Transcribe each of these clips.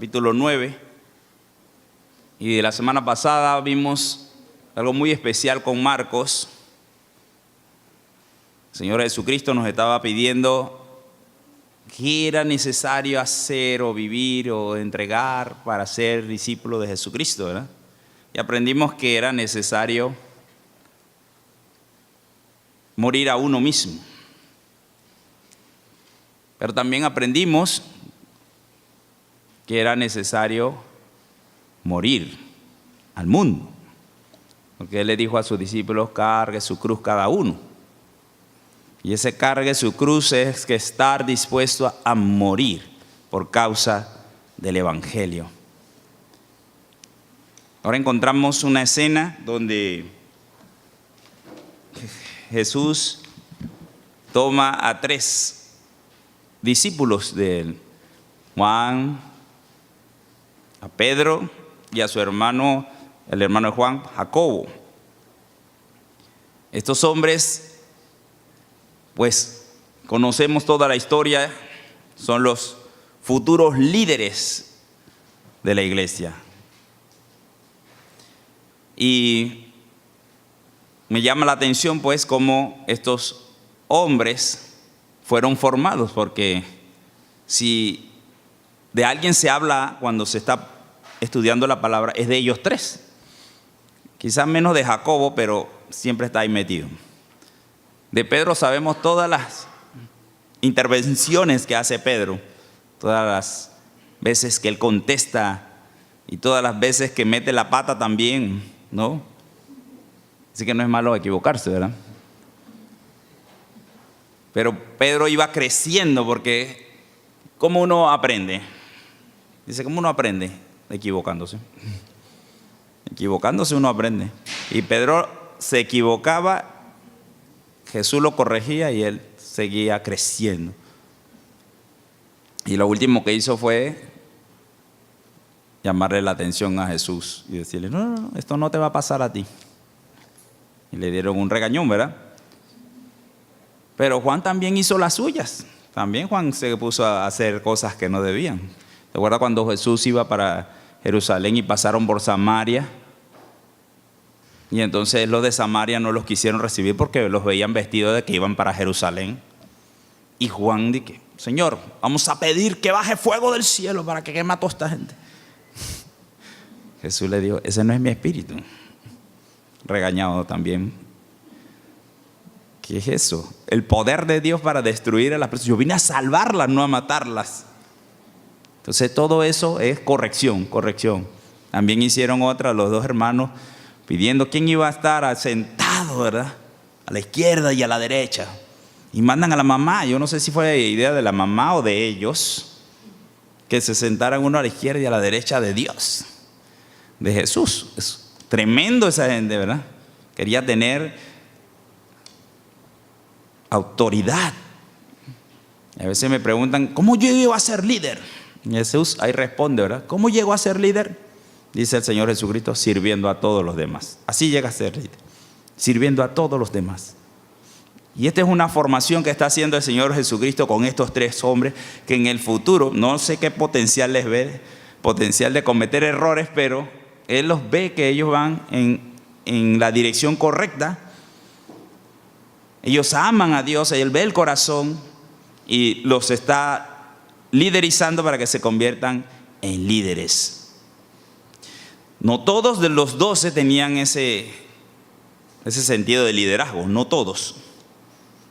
capítulo 9. Y de la semana pasada vimos algo muy especial con Marcos. El Señor Jesucristo nos estaba pidiendo qué era necesario hacer o vivir o entregar para ser discípulo de Jesucristo, ¿verdad? Y aprendimos que era necesario morir a uno mismo. Pero también aprendimos que era necesario morir al mundo. Porque Él le dijo a sus discípulos, cargue su cruz cada uno. Y ese cargue su cruz es que estar dispuesto a morir por causa del Evangelio. Ahora encontramos una escena donde Jesús toma a 3 discípulos de Él, Juan, a Pedro y a su hermano, el hermano de Juan, Jacobo. Estos hombres, pues conocemos toda la historia, son los futuros líderes de la iglesia. Y me llama la atención pues cómo estos hombres fueron formados, porque si de alguien se habla cuando se está estudiando la palabra, es de ellos 3. Quizás menos de Jacobo, pero siempre está ahí metido. De Pedro sabemos todas las intervenciones que hace Pedro, todas las veces que él contesta y todas las veces que mete la pata también, ¿no? Así que no es malo equivocarse, ¿verdad? Pero Pedro iba creciendo, porque ¿cómo uno aprende? Dice, ¿cómo uno aprende? Equivocándose. Equivocándose uno aprende. Y Pedro se equivocaba, Jesús lo corregía y él seguía creciendo. Y lo último que hizo fue llamarle la atención a Jesús y decirle, no, esto no te va a pasar a ti. Y le dieron un regañón, ¿verdad? Pero Juan también hizo las suyas. También Juan se puso a hacer cosas que no debían. ¿Te acuerdas cuando Jesús iba para Jerusalén y pasaron por Samaria? Y entonces los de Samaria no los quisieron recibir porque los veían vestidos de que iban para Jerusalén. Y Juan dice, Señor, vamos a pedir que baje fuego del cielo para que queme a toda esta gente. Jesús le dijo, ese no es mi espíritu. Regañado también. ¿Qué es eso? El poder de Dios para destruir a las personas. Yo vine a salvarlas, no a matarlas. Entonces todo eso es corrección. También hicieron otra, los 2 hermanos, pidiendo quién iba a estar sentado, ¿verdad? A la izquierda y a la derecha. Y mandan a la mamá, yo no sé si fue idea de la mamá o de ellos, que se sentaran uno a la izquierda y a la derecha de Dios, de Jesús. Es tremendo esa gente, ¿verdad? Quería tener autoridad. A veces me preguntan, ¿cómo yo llego a ser líder? Y Jesús ahí responde, ¿verdad? ¿Cómo llego a ser líder? Dice el Señor Jesucristo, sirviendo a todos los demás. Así llega a ser líder, sirviendo a todos los demás. Y esta es una formación que está haciendo el Señor Jesucristo con estos 3 hombres, que en el futuro, no sé qué potencial les ve, potencial de cometer errores, pero Él los ve que ellos van en la dirección correcta. Ellos aman a Dios, Él ve el corazón y los está liderizando para que se conviertan en líderes. No todos de los 12 tenían ese sentido de liderazgo, no todos.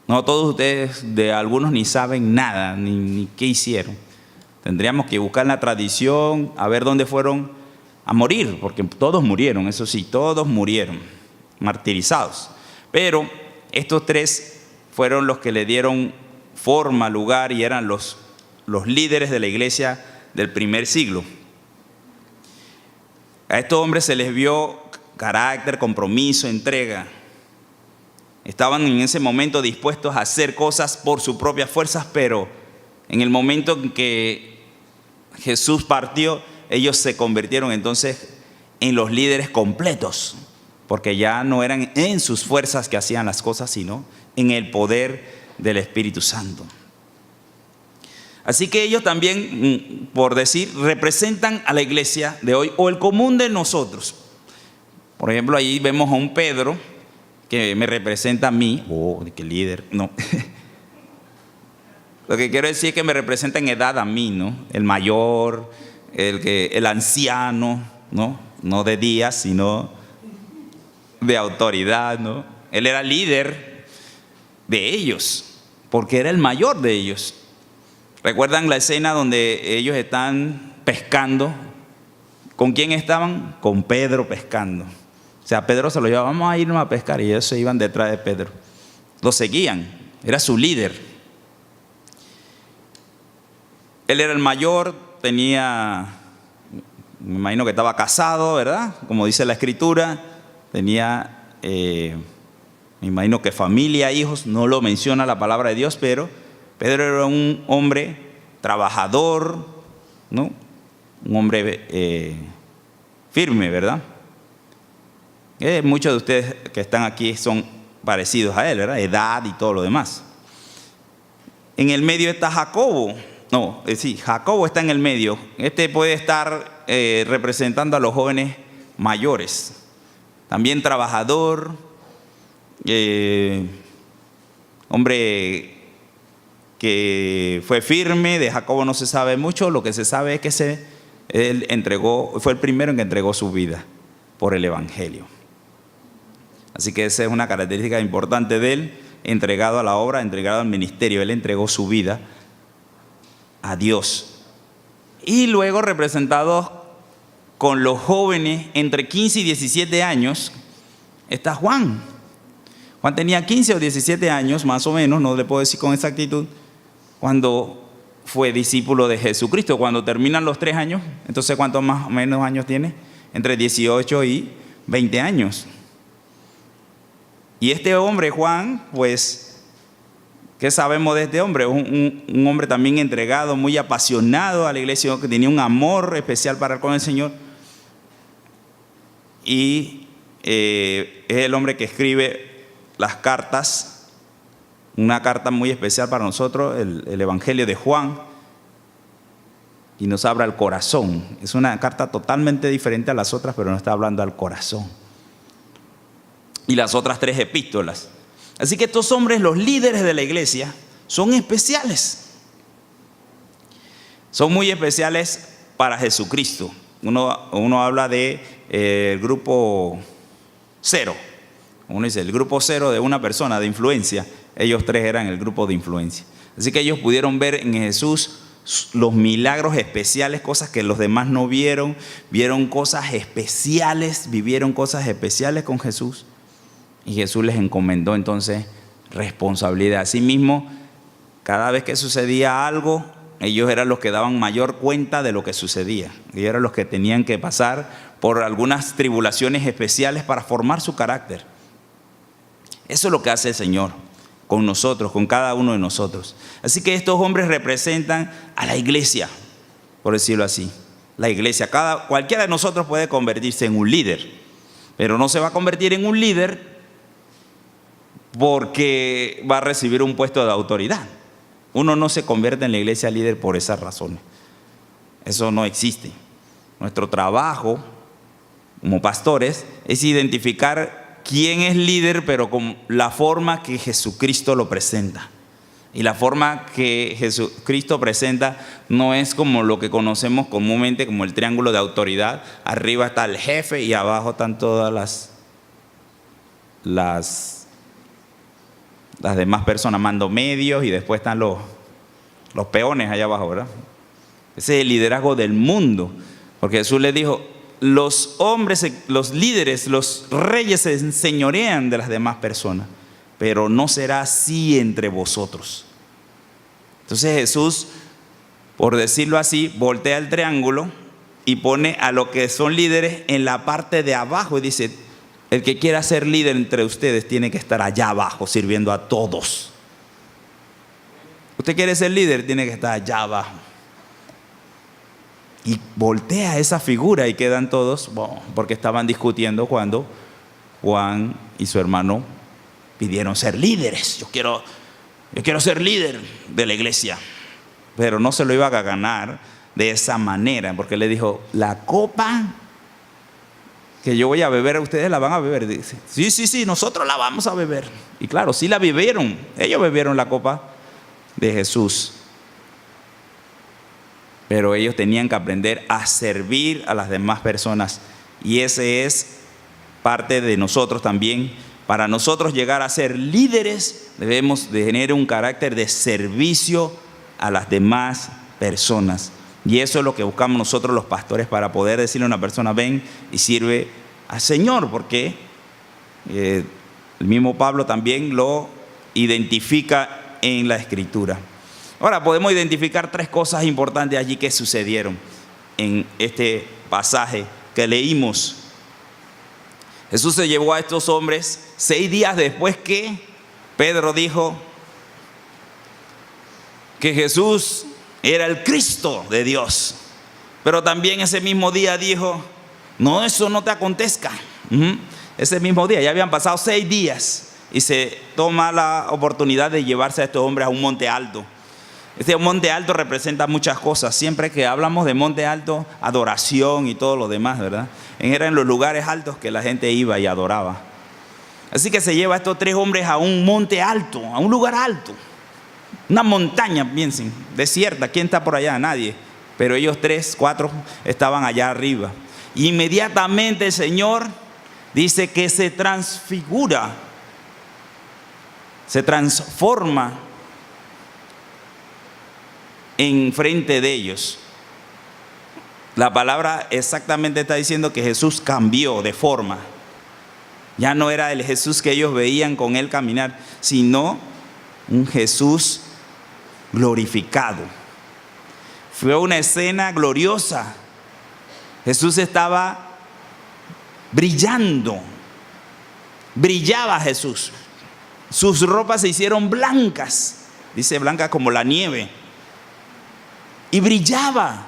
No todos ustedes, de algunos ni saben nada, ni qué hicieron. Tendríamos que buscar en la tradición, a ver dónde fueron a morir, porque todos murieron, eso sí, todos murieron, martirizados. Pero estos 3 fueron los que le dieron forma, lugar, y eran los líderes de la iglesia del primer siglo. A estos hombres se les vio carácter, compromiso, entrega. Estaban en ese momento dispuestos a hacer cosas por sus propias fuerzas, pero en el momento en que Jesús partió, ellos se convirtieron entonces en los líderes completos, porque ya no eran en sus fuerzas que hacían las cosas, sino en el poder del Espíritu Santo. Así que ellos también, por decir, representan a la iglesia de hoy o el común de nosotros. Por ejemplo, ahí vemos a un Pedro que me representa a mí. Oh, qué líder. No. Lo que quiero decir es que me representa en edad a mí, ¿no? El mayor, el anciano, ¿no? No de días, sino de autoridad, ¿no? Él era líder de ellos, porque era el mayor de ellos. ¿Recuerdan la escena donde ellos están pescando? ¿Con quién estaban? Con Pedro pescando. O sea, Pedro se lo llevaba, vamos a irnos a pescar, y ellos se iban detrás de Pedro. Lo seguían, era su líder. Él era el mayor, tenía, me imagino que estaba casado, ¿verdad? Como dice la escritura, tenía, me imagino que familia, hijos, no lo menciona la palabra de Dios, pero Pedro era un hombre trabajador, ¿no? Un hombre firme, ¿verdad? Muchos de ustedes que están aquí son parecidos a él, ¿verdad? Edad y todo lo demás. En el medio está Jacobo. No, sí, Jacobo está en el medio. Este puede estar representando a los jóvenes mayores. También trabajador, hombre que fue firme. De Jacobo no se sabe mucho. Lo que se sabe es que él fue el primero en que entregó su vida por el evangelio. Así que esa es una característica importante de él, entregado a la obra, entregado al ministerio. Él entregó su vida a Dios. Y luego representado con los jóvenes entre 15 y 17 años está Juan. Juan tenía 15 o 17 años, más o menos, no le puedo decir con exactitud, cuando fue discípulo de Jesucristo. Cuando terminan los 3 años, entonces ¿cuántos más o menos años tiene? Entre 18 y 20 años. Y este hombre, Juan, pues, ¿qué sabemos de este hombre? Un hombre también entregado, muy apasionado a la iglesia, que tenía un amor especial con el Señor. Y es el hombre que escribe las cartas, una carta muy especial para nosotros, el Evangelio de Juan, y nos habla al corazón. Es una carta totalmente diferente a las otras, pero nos está hablando al corazón. Y las otras 3 epístolas. Así que estos hombres, los líderes de la iglesia, son especiales. Son muy especiales para Jesucristo. Uno habla de el grupo 0. Uno dice el grupo 0 de una persona de influencia. Ellos 3 eran el grupo de influencia. Así que ellos pudieron ver en Jesús los milagros especiales, cosas que los demás no vieron. Vieron cosas especiales, vivieron cosas especiales con Jesús. Y Jesús les encomendó entonces responsabilidad. Asimismo, cada vez que sucedía algo, ellos eran los que daban mayor cuenta de lo que sucedía. Ellos eran los que tenían que pasar por algunas tribulaciones especiales para formar su carácter. Eso es lo que hace el Señor con nosotros, con cada uno de nosotros. Así que estos hombres representan a la iglesia, por decirlo así. La iglesia, cualquiera de nosotros puede convertirse en un líder, pero no se va a convertir en un líder porque va a recibir un puesto de autoridad. Uno no se convierte en la iglesia líder por esas razones. Eso no existe. Nuestro trabajo como pastores es identificar quién es líder, pero con la forma que Jesucristo lo presenta. Y la forma que Jesucristo presenta no es como lo que conocemos comúnmente como el triángulo de autoridad. Arriba está el jefe y abajo están todas las demás personas, mando medios, y después están los peones allá abajo, ¿verdad? Ese es el liderazgo del mundo, porque Jesús les dijo, los hombres, los líderes, los reyes se enseñorean de las demás personas, pero no será así entre vosotros. Entonces Jesús, por decirlo así, voltea el triángulo y pone a los que son líderes en la parte de abajo y dice, el que quiera ser líder entre ustedes tiene que estar allá abajo sirviendo a todos. Usted quiere ser líder, tiene que estar allá abajo. Y voltea esa figura y quedan todos, porque estaban discutiendo cuando Juan y su hermano pidieron ser líderes. Yo quiero ser líder de la iglesia. pero no se lo iba a ganar de esa manera, porque le dijo, la copa que yo voy a beber, ustedes la van a beber. Dice, sí, nosotros la vamos a beber. Y claro, sí la bebieron, ellos bebieron la copa de Jesús. Pero ellos tenían que aprender a servir a las demás personas. Y ese es parte de nosotros también. Para nosotros llegar a ser líderes, debemos de tener un carácter de servicio a las demás personas. Y eso es lo que buscamos nosotros los pastores, para poder decirle a una persona, ven y sirve al Señor, porque el mismo Pablo también lo identifica en la Escritura. Ahora podemos identificar 3 cosas importantes allí que sucedieron en este pasaje que leímos. Jesús se llevó a estos hombres 6 días después que Pedro dijo que Jesús era el Cristo de Dios. Pero también ese mismo día dijo, no, eso no te acontezca. Ese mismo día, ya habían pasado 6 días y se toma la oportunidad de llevarse a estos hombres a un monte alto. Este monte alto representa muchas cosas. Siempre que hablamos de monte alto, adoración y todo lo demás, ¿verdad? Eran los lugares altos que la gente iba y adoraba. Así que se lleva a estos 3 hombres a un monte alto, a un lugar alto. Una montaña, piensen, desierta. ¿Quién está por allá? Nadie. Pero ellos 3, 4 estaban allá arriba. Y inmediatamente el Señor dice que se transfigura, se transforma en frente de ellos. La palabra exactamente está diciendo que Jesús cambió de forma. Ya no era el Jesús que ellos veían con él caminar, sino un Jesús glorificado. Fue una escena gloriosa. Jesús estaba brillando. Brillaba Jesús. Sus ropas se hicieron blancas. Dice blancas como la nieve. Y brillaba.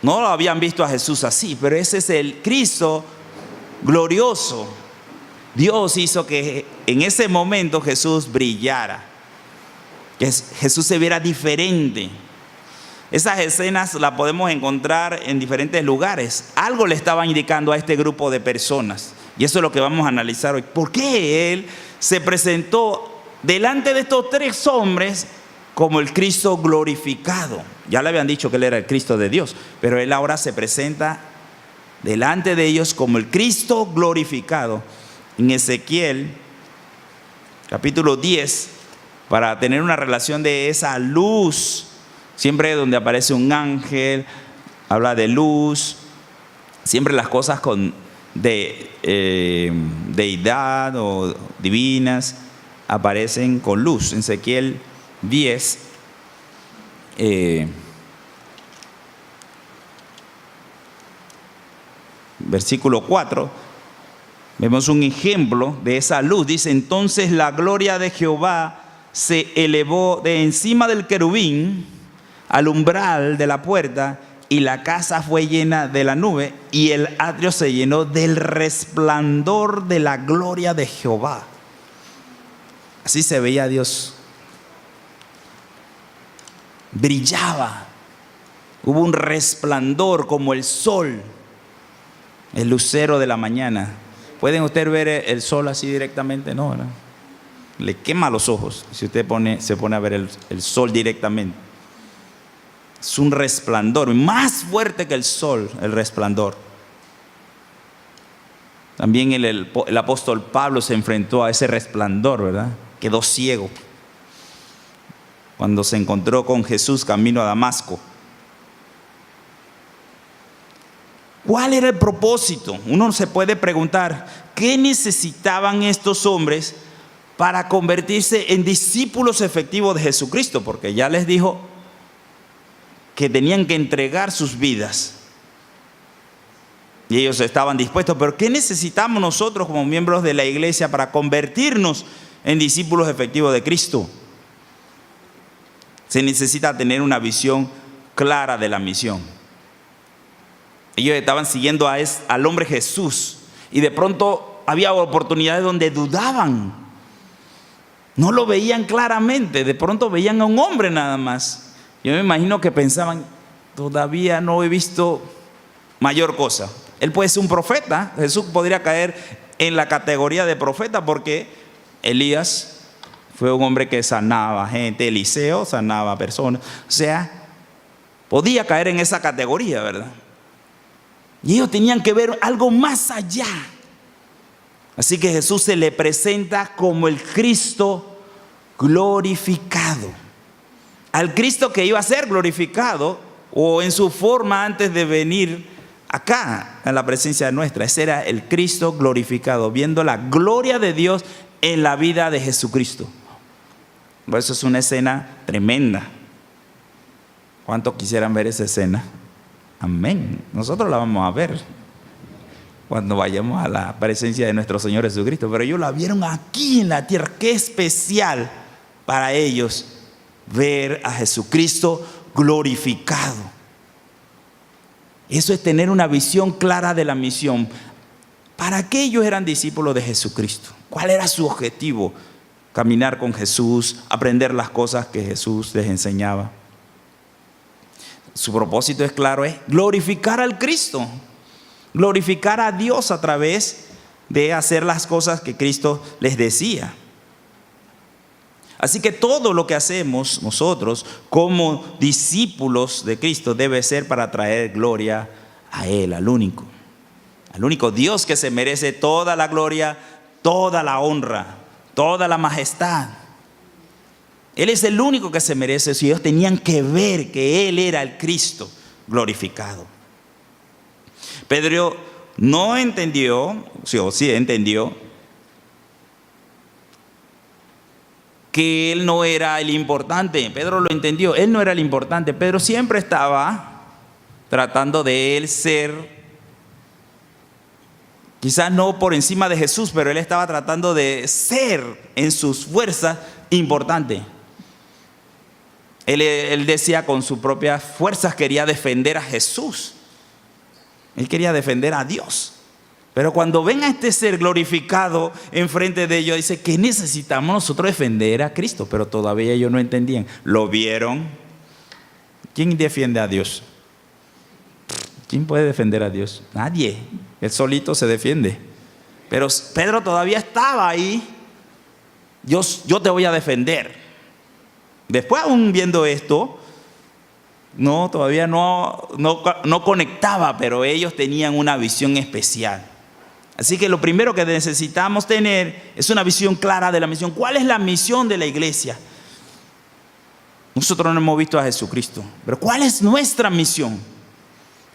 No lo habían visto a Jesús así, pero ese es el Cristo glorioso. Dios hizo que en ese momento Jesús brillara, que Jesús se viera diferente. Esas escenas las podemos encontrar en diferentes lugares. Algo le estaba indicando a este grupo de personas, y eso es lo que vamos a analizar hoy. ¿Por qué Él se presentó delante de estos 3 hombres como el Cristo glorificado? Ya le habían dicho que Él era el Cristo de Dios, pero Él ahora se presenta delante de ellos como el Cristo glorificado. En Ezequiel capítulo 10, para tener una relación de esa luz, siempre donde aparece un ángel, habla de luz, siempre las cosas con deidad o divinas aparecen con luz. En Ezequiel 10, versículo 4, vemos un ejemplo de esa luz. Dice, entonces la gloria de Jehová se elevó de encima del querubín al umbral de la puerta, y la casa fue llena de la nube, y el atrio se llenó del resplandor de la gloria de Jehová. Así se veía Dios. Brillaba. Hubo un resplandor como el sol, el lucero de la mañana. ¿Pueden ustedes ver el sol así directamente? No, ¿verdad? Le quema los ojos si usted se pone a ver el sol directamente. Es un resplandor, más fuerte que el sol, el resplandor. También el apóstol Pablo se enfrentó a ese resplandor, ¿verdad? Quedó ciego cuando se encontró con Jesús camino a Damasco. ¿Cuál era el propósito? Uno se puede preguntar, ¿qué necesitaban estos hombres para convertirse en discípulos efectivos de Jesucristo? Porque ya les dijo que tenían que entregar sus vidas. Y ellos estaban dispuestos. Pero ¿qué necesitamos nosotros como miembros de la iglesia para convertirnos en discípulos efectivos de Cristo? Se necesita tener una visión clara de la misión. Ellos estaban siguiendo al hombre Jesús, y de pronto había oportunidades donde dudaban. no lo veían claramente, de pronto veían a un hombre nada más. Yo me imagino que pensaban, todavía no he visto mayor cosa. Él puede ser un profeta, Jesús podría caer en la categoría de profeta porque Elías fue un hombre que sanaba gente, Eliseo sanaba personas, o sea, podía caer en esa categoría, ¿verdad? Y ellos tenían que ver algo más allá. Así que Jesús se le presenta como el Cristo glorificado. Al Cristo que iba a ser glorificado o en su forma antes de venir acá en la presencia nuestra. Ese era el Cristo glorificado, viendo la gloria de Dios en la vida de Jesucristo. Por eso es una escena tremenda. ¿Cuántos quisieran ver esa escena? Amén. Nosotros la vamos a ver cuando vayamos a la presencia de nuestro Señor Jesucristo. Pero ellos la vieron aquí en la tierra. Qué especial para ellos ver a Jesucristo glorificado. Eso es tener una visión clara de la misión. ¿Para qué ellos eran discípulos de Jesucristo? ¿Cuál era su objetivo? Caminar con Jesús, aprender las cosas que Jesús les enseñaba. Su propósito es claro, es glorificar al Cristo, glorificar a Dios a través de hacer las cosas que Cristo les decía. Así que todo lo que hacemos nosotros como discípulos de Cristo debe ser para traer gloria a Él, al único Dios que se merece toda la gloria, toda la honra, toda la majestad. Él es el único que se merece eso. Y ellos tenían que ver que Él era el Cristo glorificado. Pedro no entendió, sí entendió, que él no era el importante. Pedro lo entendió, él no era el importante. Pedro siempre estaba tratando de él ser, quizás no por encima de Jesús, pero él estaba tratando de ser en sus fuerzas importante. Él decía con sus propias fuerzas quería defender a Jesús. Él quería defender a Dios. Pero cuando ven a este ser glorificado enfrente de ellos, dice que necesitamos nosotros defender a Cristo. Pero todavía ellos no entendían. ¿Lo vieron? ¿Quién defiende a Dios? ¿Quién puede defender a Dios? Nadie. Él solito se defiende. Pero Pedro todavía estaba ahí. Yo te voy a defender. Después, aún viendo esto, todavía no conectaba, pero ellos tenían una visión especial. Así que lo primero que necesitamos tener es una visión clara de la misión. ¿Cuál es la misión de la iglesia? Nosotros no hemos visto a Jesucristo, pero ¿cuál es nuestra misión?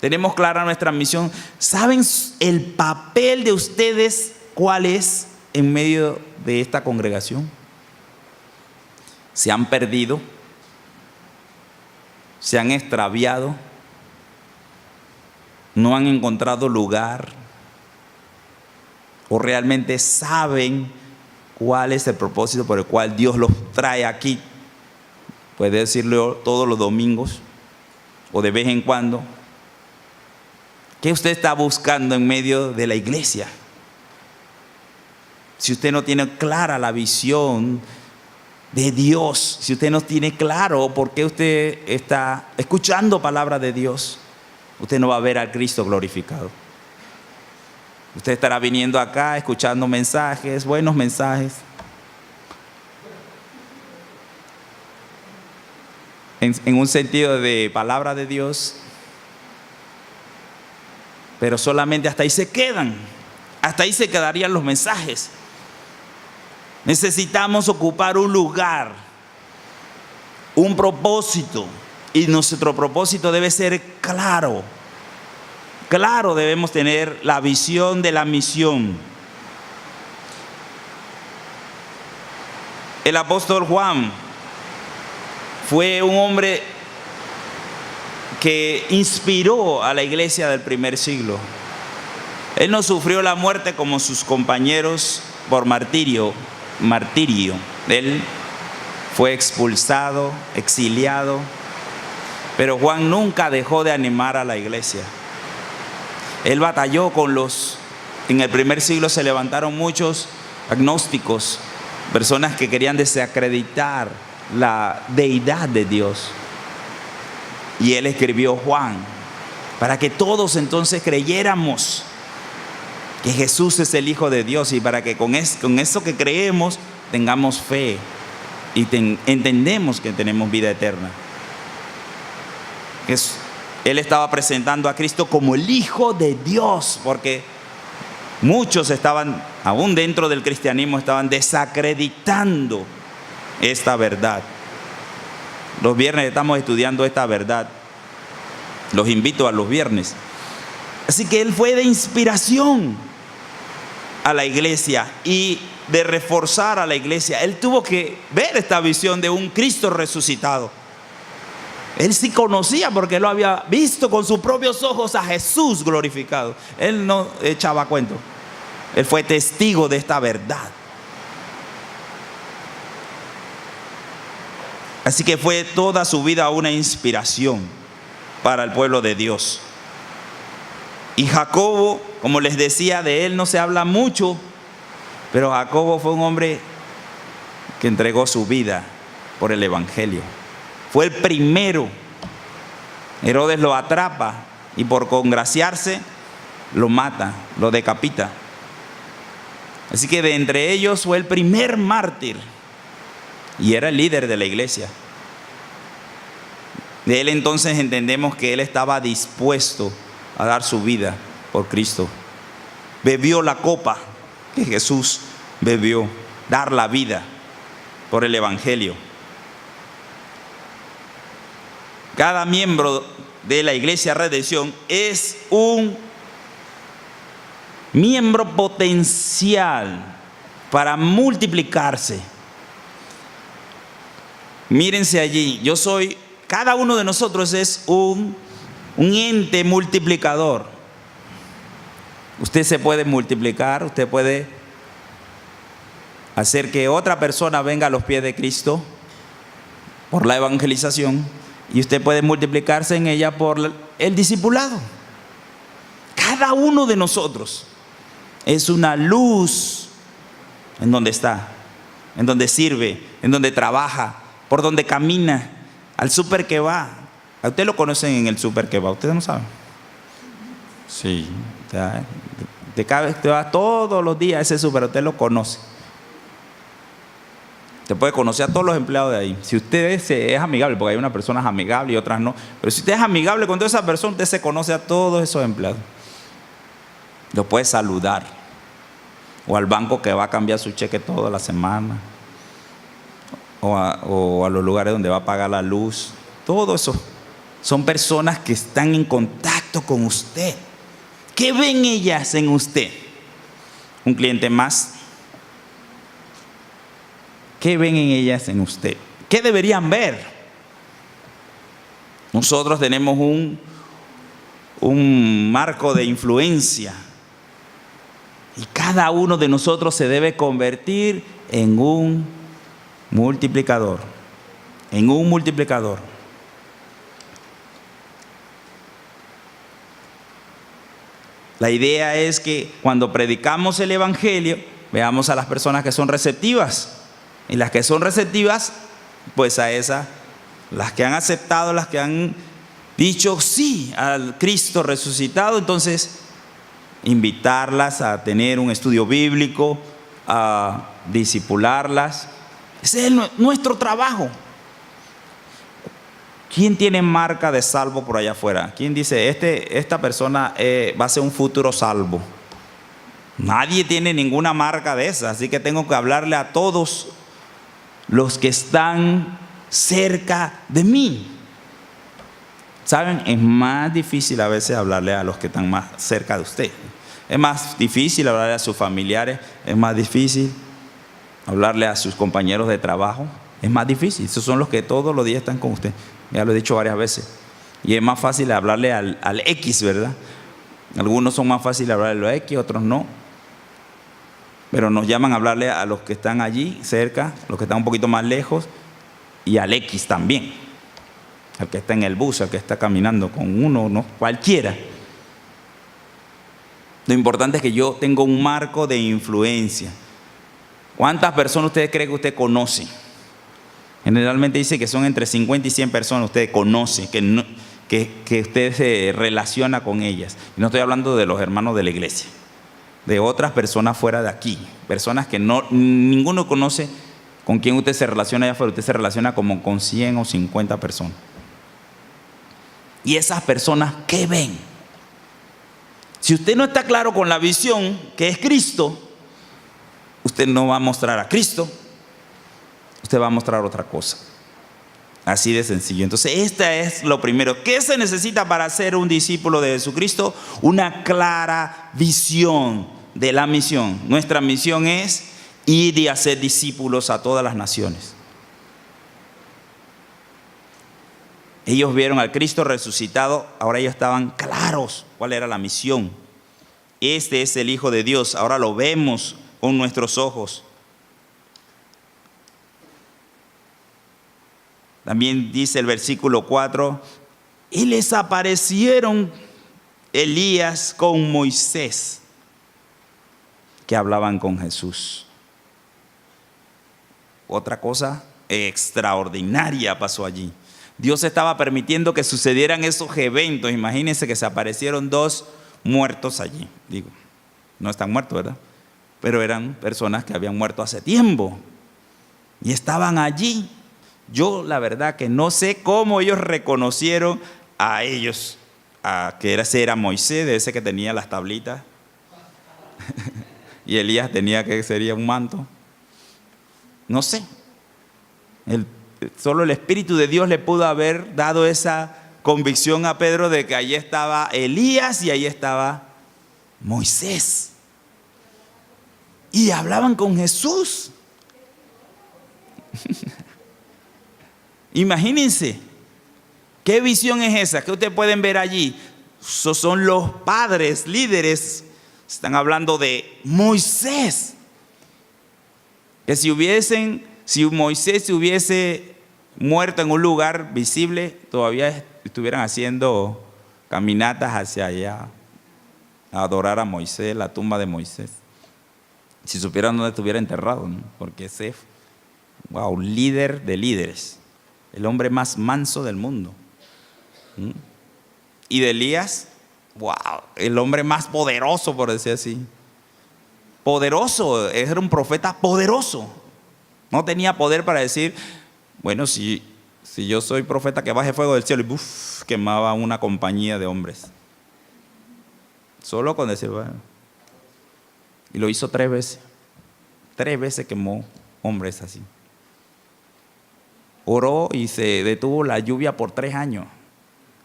Tenemos clara nuestra misión. ¿Saben el papel de ustedes cuál es en medio de esta congregación? Se han perdido, se han extraviado, no han encontrado lugar, o realmente saben cuál es el propósito por el cual Dios los trae aquí. Puede decirlo todos los domingos o de vez en cuando. ¿Qué usted está buscando en medio de la iglesia? Si usted no tiene clara la visión de Dios, si usted no tiene claro por qué usted está escuchando palabra de Dios, usted no va a ver al Cristo glorificado. Usted estará viniendo acá, escuchando mensajes, buenos mensajes, en un sentido de palabra de Dios, pero solamente hasta ahí se quedan, hasta ahí se quedarían los mensajes. Necesitamos ocupar un lugar, un propósito, y nuestro propósito debe ser claro. Claro, debemos tener la visión de la misión. El apóstol Juan fue un hombre que inspiró a la iglesia del primer siglo. Él no sufrió la muerte como sus compañeros por martirio. Él fue expulsado, exiliado, pero Juan nunca dejó de animar a la iglesia. Él batalló en el primer siglo se levantaron muchos agnósticos, personas que querían desacreditar la deidad de Dios. Y él escribió Juan para que todos entonces creyéramos que Jesús es el Hijo de Dios, y para que con eso que creemos tengamos fe y entendemos que tenemos vida eterna. Él estaba presentando a Cristo como el Hijo de Dios, porque muchos estaban, aún dentro del cristianismo, estaban desacreditando esta verdad. Los viernes estamos estudiando esta verdad. Los invito a los viernes. Así que él fue de inspiración a la iglesia y de reforzar a la iglesia. Él tuvo que ver esta visión de un Cristo resucitado. Él sí conocía, porque lo había visto con sus propios ojos a Jesús glorificado. Él no echaba cuento. Él fue testigo de esta verdad. Así que fue toda su vida una inspiración para el pueblo de Dios. Y Jacobo, como les decía, de él no se habla mucho, pero Jacobo fue un hombre que entregó su vida por el evangelio. Fue el primero. Herodes lo atrapa y por congraciarse lo mata, lo decapita. Así que de entre ellos fue el primer mártir y era el líder de la iglesia. De él entonces entendemos que él estaba dispuesto a dar su vida por Cristo. Bebió la copa que Jesús bebió, dar la vida por el evangelio. Cada miembro de la Iglesia Redención es un miembro potencial para multiplicarse. Mírense allí, cada uno de nosotros es un ente multiplicador. Usted se puede multiplicar, usted puede hacer que otra persona venga a los pies de Cristo por la evangelización, y usted puede multiplicarse en ella por el discipulado. Cada uno de nosotros es una luz en donde está, en donde sirve, en donde trabaja, por donde camina, al súper que va. A usted lo conocen en el súper que va, ¿ustedes no saben? Sí, te va todos los días a ese súper, usted lo conoce. Usted puede conocer a todos los empleados de ahí. Si usted es amigable, porque hay unas personas amigables y otras no, pero si usted es amigable con toda esa persona, usted se conoce a todos esos empleados. Lo puede saludar. O al banco que va a cambiar su cheque toda la semana. O a los lugares donde va a pagar la luz. Todo eso son personas que están en contacto con usted. ¿Qué ven ellas en usted? ¿Un cliente más? ¿Qué ven en ellas en usted? ¿Qué deberían ver? Nosotros tenemos un marco de influencia. Y cada uno de nosotros se debe convertir en un multiplicador. En un multiplicador. La idea es que cuando predicamos el evangelio, veamos a las personas que son receptivas. Y las que son receptivas, pues a esas, las que han aceptado, las que han dicho sí al Cristo resucitado, entonces invitarlas a tener un estudio bíblico, a discipularlas. Ese es nuestro trabajo. ¿Quién tiene marca de salvo por allá afuera? ¿Quién dice, esta persona va a ser un futuro salvo? Nadie tiene ninguna marca de esa, así que tengo que hablarle a todos los que están cerca de mí. ¿Saben? Es más difícil a veces hablarle a los que están más cerca de usted. Es más difícil hablarle a sus familiares, es más difícil hablarle a sus compañeros de trabajo. Es más difícil, esos son los que todos los días están con usted. Ya lo he dicho varias veces. Y es más fácil hablarle al X, ¿verdad? Algunos son más fáciles hablarle a los X, otros no. Pero nos llaman a hablarle a los que están allí cerca, los que están un poquito más lejos, y al X también. Al que está en el bus, al que está caminando con uno, no, cualquiera. Lo importante es que yo tengo un marco de influencia. ¿Cuántas personas usted cree que usted conoce? Generalmente dice que son entre 50 y 100 personas usted conoce, que usted se relaciona con ellas. Y no estoy hablando de los hermanos de la iglesia, de otras personas fuera de aquí, personas que ninguno conoce con quién usted se relaciona allá afuera. Usted se relaciona como con 100 o 50 personas. Y esas personas, ¿qué ven? Si usted no está claro con la visión que es Cristo, usted no va a mostrar a Cristo, usted va a mostrar otra cosa. Así de sencillo. Entonces, esta es lo primero. ¿Qué se necesita para ser un discípulo de Jesucristo? Una clara visión de la misión. Nuestra misión es ir y hacer discípulos a todas las naciones. Ellos vieron al Cristo resucitado, ahora ellos estaban claros cuál era la misión. Este es el Hijo de Dios, ahora lo vemos con nuestros ojos. También dice el versículo 4, y les aparecieron Elías con Moisés, que hablaban con Jesús. Otra cosa extraordinaria pasó allí. Dios estaba permitiendo que sucedieran esos eventos. Imagínense que se aparecieron 2 muertos allí. Digo, no están muertos, ¿verdad? Pero eran personas que habían muerto hace tiempo y estaban allí. Yo la verdad que no sé cómo ellos reconocieron a ellos, que ese era Moisés, de ese que tenía las tablitas, y Elías tenía, que sería un manto. No sé. Solo el Espíritu de Dios le pudo haber dado esa convicción a Pedro de que allí estaba Elías y allí estaba Moisés. Y hablaban con Jesús. Imagínense, ¿qué visión es esa que ustedes pueden ver allí? Esos son los padres, líderes. Están hablando de Moisés. Que si Moisés se hubiese muerto en un lugar visible, todavía estuvieran haciendo caminatas hacia allá a adorar a Moisés, la tumba de Moisés. Si supieran dónde estuviera enterrado, ¿no? Porque ese, wow, líder de líderes, el hombre más manso del mundo. Y de Elías, wow, el hombre más poderoso, por decir así. Poderoso, era un profeta poderoso. No tenía poder para decir, bueno, si yo soy profeta, que baje fuego del cielo, y quemaba una compañía de hombres. Solo con decir, bueno. Y lo hizo 3 veces. 3 veces quemó hombres así. Oró y se detuvo la lluvia por 3 años.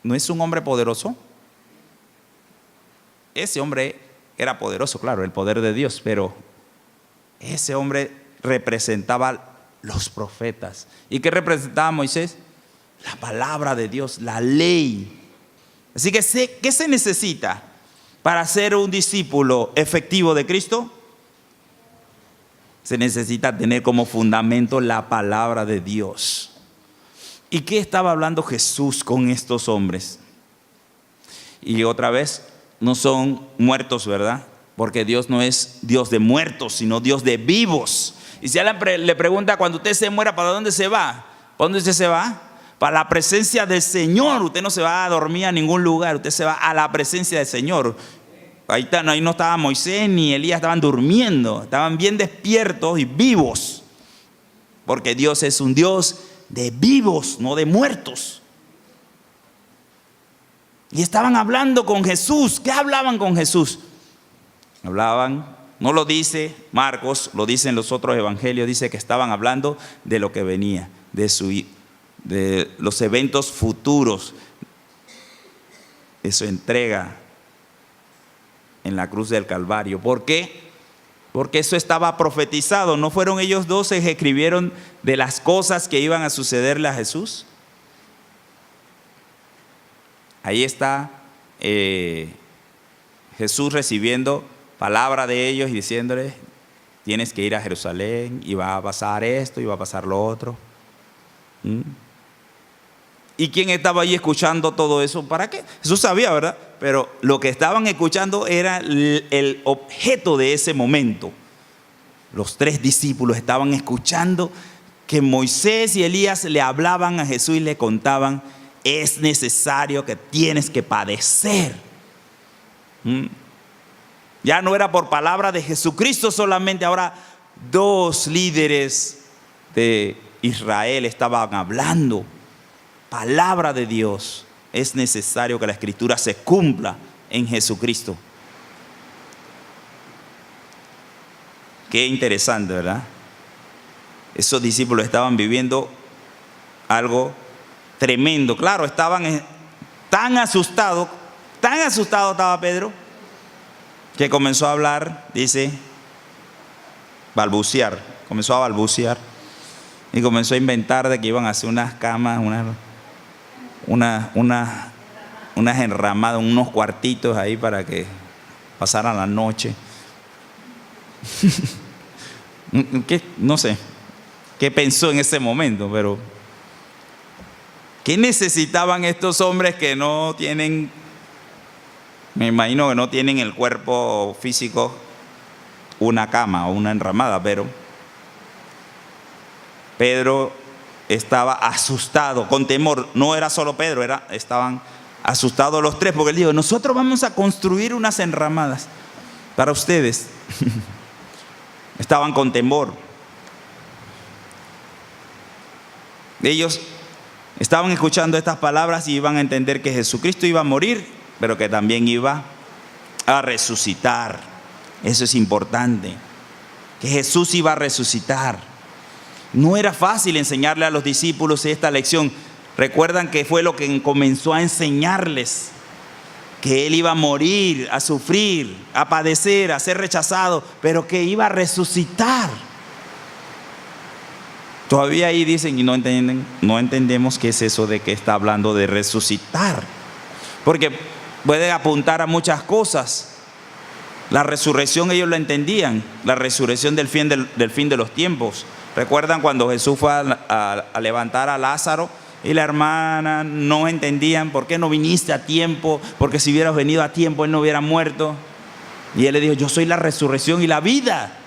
¿No es un hombre poderoso? Ese hombre era poderoso, claro, el poder de Dios, pero ese hombre representaba los profetas. ¿Y qué representaba Moisés? La palabra de Dios, la ley. Así que, ¿qué se necesita para ser un discípulo efectivo de Cristo? Se necesita tener como fundamento la palabra de Dios. ¿Y qué estaba hablando Jesús con estos hombres? Y otra vez, no son muertos, ¿verdad? Porque Dios no es Dios de muertos, sino Dios de vivos. Y si alguien le pregunta, cuando usted se muera, ¿para dónde se va? ¿Para dónde usted se va? Para la presencia del Señor. Usted no se va a dormir a ningún lugar, usted se va a la presencia del Señor. Ahí no estaba Moisés ni Elías, estaban durmiendo, estaban bien despiertos y vivos. Porque Dios es un Dios de vivos, no de muertos. Y estaban hablando con Jesús. ¿Qué hablaban con Jesús? Hablaban, no lo dice Marcos, lo dicen los otros evangelios, dice que estaban hablando de lo que venía, de los eventos futuros, de su entrega en la cruz del Calvario. ¿Por qué? Porque eso estaba profetizado. ¿No fueron ellos 12 que escribieron de las cosas que iban a sucederle a Jesús? Ahí está Jesús recibiendo palabra de ellos y diciéndoles, tienes que ir a Jerusalén y va a pasar esto y va a pasar lo otro. ¿Y quién estaba ahí escuchando todo eso? ¿Para qué? Jesús sabía, ¿verdad? Pero lo que estaban escuchando era el objeto de ese momento. los 3 discípulos estaban escuchando que Moisés y Elías le hablaban a Jesús y le contaban: es necesario que tienes que padecer. Ya no era por palabra de Jesucristo solamente, ahora 2 líderes de Israel estaban hablando palabra de Dios. Es necesario que la Escritura se cumpla en Jesucristo. Qué interesante, ¿verdad? Esos discípulos estaban viviendo algo tremendo. Claro, estaban tan asustados estaba Pedro, que comenzó a hablar, dice, comenzó a balbucear y comenzó a inventar de que iban a hacer unas camas, unas enramadas, unos cuartitos ahí para que pasaran la noche. No sé qué pensó en ese momento, pero ¿qué necesitaban estos hombres que no tienen, me imagino que no tienen el cuerpo físico, una cama o una enramada? Pero Pedro estaba asustado, con temor. No era solo Pedro, estaban asustados los 3, porque él dijo: nosotros vamos a construir unas enramadas para ustedes. Estaban con temor. Ellos estaban escuchando estas palabras y iban a entender que Jesucristo iba a morir, pero que también iba a resucitar. Eso es importante, que Jesús iba a resucitar. No era fácil enseñarle a los discípulos esta lección. Recuerdan que fue lo que comenzó a enseñarles: que Él iba a morir, a sufrir, a padecer, a ser rechazado, pero que iba a resucitar. Todavía ahí dicen y no entendemos qué es eso de que está hablando de resucitar, porque puede apuntar a muchas cosas. La resurrección ellos la entendían, la resurrección del fin de los tiempos. ¿Recuerdan cuando Jesús fue a levantar a Lázaro? Y la hermana no entendían: ¿por qué no viniste a tiempo? Porque si hubieras venido a tiempo, él no hubiera muerto. Y él le dijo: yo soy la resurrección y la vida.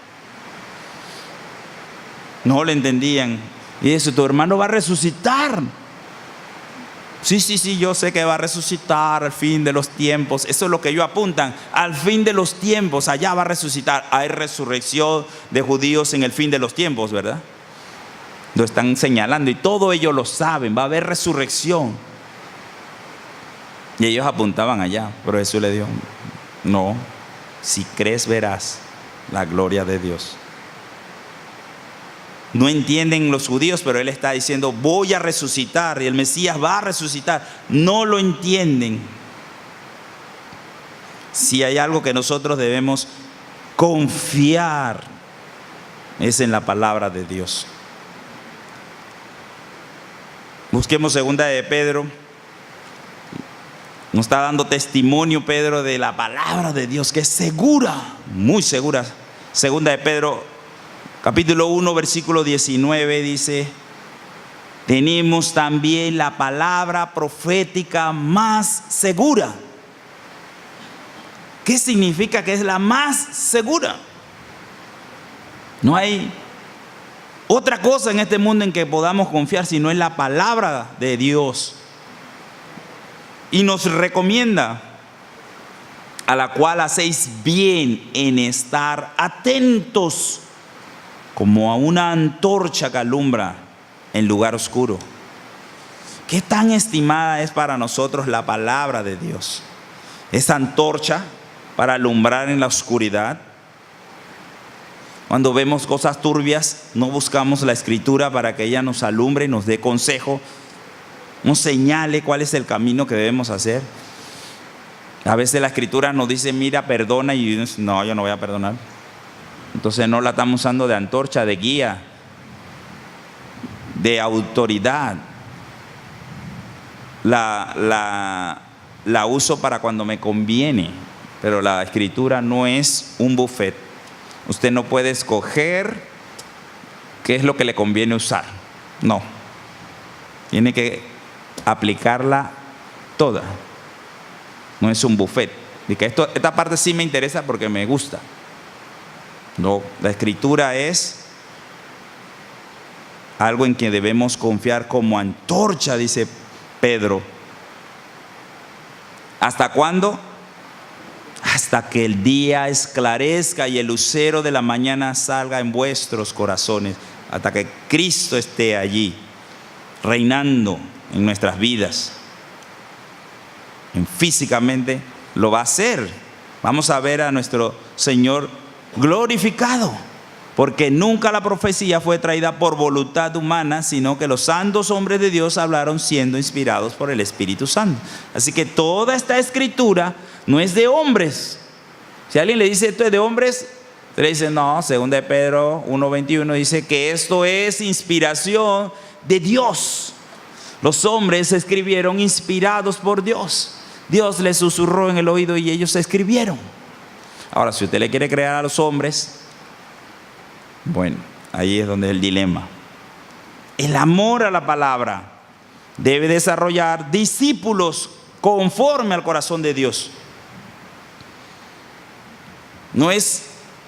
No le entendían. Y dice: tu hermano va a resucitar. Sí, yo sé que va a resucitar al fin de los tiempos. Eso es lo que ellos apuntan: al fin de los tiempos, allá va a resucitar. Hay resurrección de judíos en el fin de los tiempos, ¿verdad? Lo están señalando y todos ellos lo saben. Va a haber resurrección. Y ellos apuntaban allá, pero Jesús le dijo: no, si crees verás la gloria de Dios. No entienden los judíos, pero Él está diciendo: voy a resucitar y el Mesías va a resucitar. No lo entienden. Si hay algo que nosotros debemos confiar, es en la palabra de Dios. Busquemos segunda de Pedro. Nos está dando testimonio Pedro de la palabra de Dios, que es segura, muy segura. Segunda de Pedro, capítulo 1, versículo 19, dice: tenemos también la palabra profética más segura. ¿Qué significa que es la más segura? No hay otra cosa en este mundo en que podamos confiar sino en la palabra de Dios. Y nos recomienda: a la cual hacéis bien en estar atentos, como a una antorcha que alumbra en lugar oscuro. ¿Qué tan estimada es para nosotros la palabra de Dios? Esa antorcha para alumbrar en la oscuridad. Cuando vemos cosas turbias, no buscamos la Escritura para que ella nos alumbre, nos dé consejo, nos señale cuál es el camino que debemos hacer. A veces la Escritura nos dice: mira, perdona, y uno dice: no, yo no voy a perdonar. Entonces no la estamos usando de antorcha, de guía, de autoridad. La uso para cuando me conviene, pero la Escritura no es un buffet. Usted no puede escoger qué es lo que le conviene usar. No. Tiene que aplicarla toda. No es un buffet. Y que esta parte sí me interesa porque me gusta. No, la Escritura es algo en que debemos confiar como antorcha, dice Pedro. ¿Hasta cuándo? Hasta que el día esclarezca y el lucero de la mañana salga en vuestros corazones. Hasta que Cristo esté allí, reinando en nuestras vidas. Físicamente lo va a hacer. Vamos a ver a nuestro Señor glorificado. Porque nunca la profecía fue traída por voluntad humana, sino que los santos hombres de Dios hablaron siendo inspirados por el Espíritu Santo. Así que toda esta escritura no es de hombres. Si alguien le dice esto es de hombres, le dice no, 2 de Pedro 1:21 dice que esto es inspiración de Dios. Los hombres escribieron inspirados por Dios. Dios les susurró en el oído y ellos escribieron. Ahora, si usted le quiere creer a los hombres, bueno, ahí es donde es el dilema. El amor a la palabra debe desarrollar discípulos conforme al corazón de Dios. No es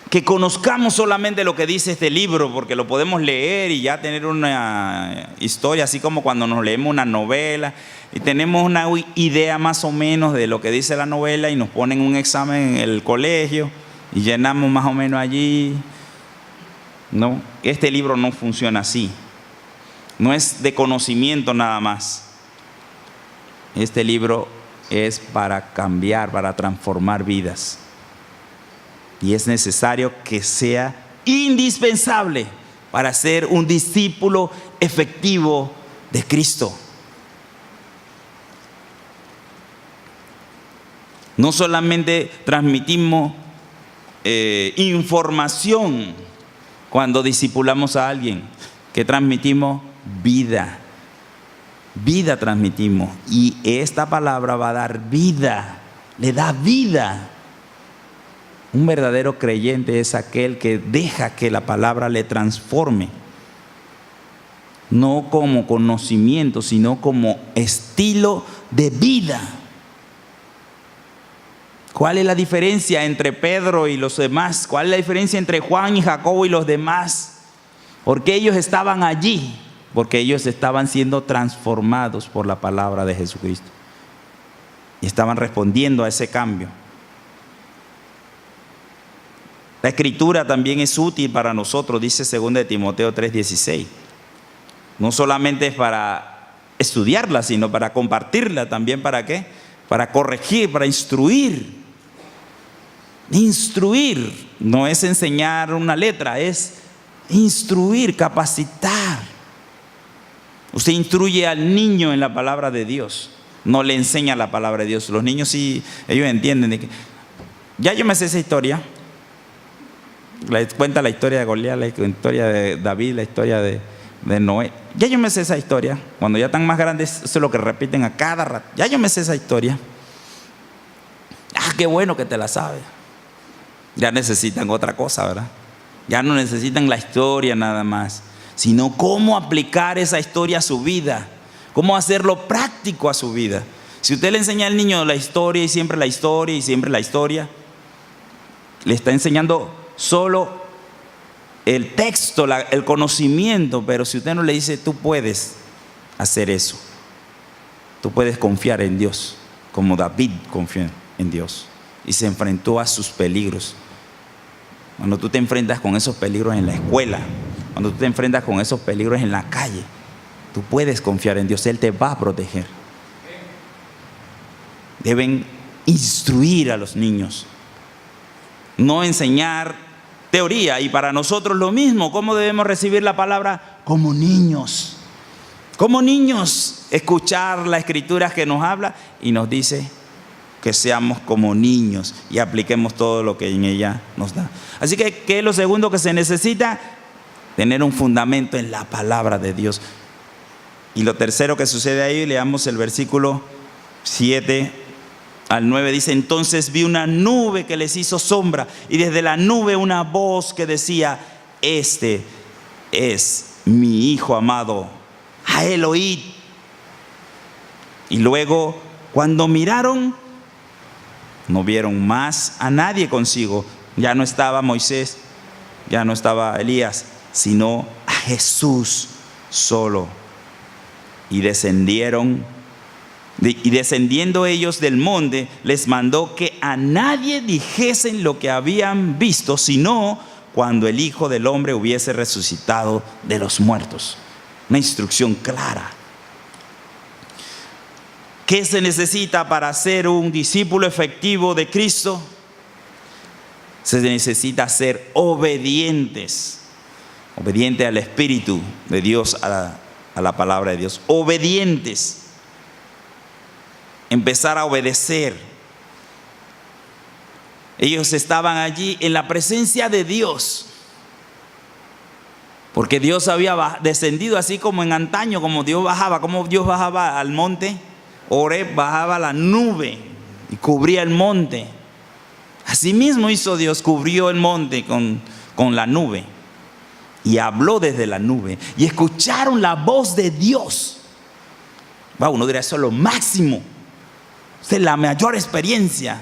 que conozcamos solamente lo que dice este libro, porque lo podemos leer y ya tener una historia, así como cuando nos leemos una novela y tenemos una idea más o menos de lo que dice la novela y nos ponen un examen en el colegio y llenamos más o menos allí. No, este libro no funciona así. No es de conocimiento nada más. Este libro es para cambiar, para transformar vidas. Y es necesario que sea indispensable para ser un discípulo efectivo de Cristo. No solamente transmitimos información cuando discipulamos a alguien, que transmitimos vida. Vida transmitimos. Y esta palabra va a dar vida, le da vida. Un verdadero creyente es aquel que deja que la palabra le transforme. No como conocimiento, sino como estilo de vida. ¿Cuál es la diferencia entre Pedro y los demás? ¿Cuál es la diferencia entre Juan y Jacobo y los demás? Porque ellos estaban allí, porque ellos estaban siendo transformados por la palabra de Jesucristo. Y estaban respondiendo a ese cambio. La Escritura también es útil para nosotros, dice 2 de Timoteo 3:16. No solamente es para estudiarla, sino para compartirla. También ¿para qué? Para corregir, para instruir. Instruir no es enseñar una letra, es instruir, capacitar. Usted instruye al niño en la palabra de Dios, no le enseña la palabra de Dios. Los niños sí, ellos entienden de que, ya yo me sé esa historia. Cuenta la historia de Goliat, la historia de David, la historia de Noé. Ya yo me sé esa historia. Cuando ya están más grandes, eso es lo que repiten a cada rato. Ya yo me sé esa historia. Ah, qué bueno que te la sabes. Ya necesitan otra cosa, ¿verdad? Ya no necesitan la historia nada más, sino cómo aplicar esa historia a su vida, cómo hacerlo práctico a su vida. Si usted le enseña al niño la historia y siempre la historia y siempre la historia, le está enseñando solo el texto, el conocimiento. Pero si usted no le dice, tú puedes hacer eso, tú puedes confiar en Dios, como David confió en Dios y se enfrentó a sus peligros. Cuando tú te enfrentas con esos peligros en la escuela, cuando tú te enfrentas con esos peligros en la calle, tú puedes confiar en Dios, Él te va a proteger. Deben instruir a los niños, no enseñar teoría. Y para nosotros lo mismo, ¿cómo debemos recibir la palabra? Como niños. Como niños, escuchar la Escritura que nos habla y nos dice que seamos como niños y apliquemos todo lo que en ella nos da. Así que, ¿qué es lo segundo que se necesita? Tener un fundamento en la palabra de Dios. Y lo tercero que sucede ahí, leamos el versículo 7 al 9, dice: entonces vi una nube que les hizo sombra, y desde la nube una voz que decía: este es mi Hijo amado, a Él oíd. Y luego, cuando miraron, no vieron más a nadie consigo. Ya no estaba Moisés, ya no estaba Elías, sino a Jesús solo. Y descendiendo ellos del monte, les mandó que a nadie dijesen lo que habían visto, sino cuando el Hijo del Hombre hubiese resucitado de los muertos. Una instrucción clara. ¿Qué se necesita para ser un discípulo efectivo de Cristo? Se necesita ser obedientes. Obedientes al Espíritu de Dios, a la palabra de Dios. Obedientes. Empezar a obedecer. Ellos estaban allí en la presencia de Dios. Porque Dios había descendido así como en antaño, como Dios bajaba al monte. Oreb, bajaba la nube y cubría el monte. Así mismo hizo Dios, cubrió el monte con la nube. Y habló desde la nube. Y escucharon la voz de Dios. Uno dirá, eso es lo máximo. Esa es la mayor experiencia.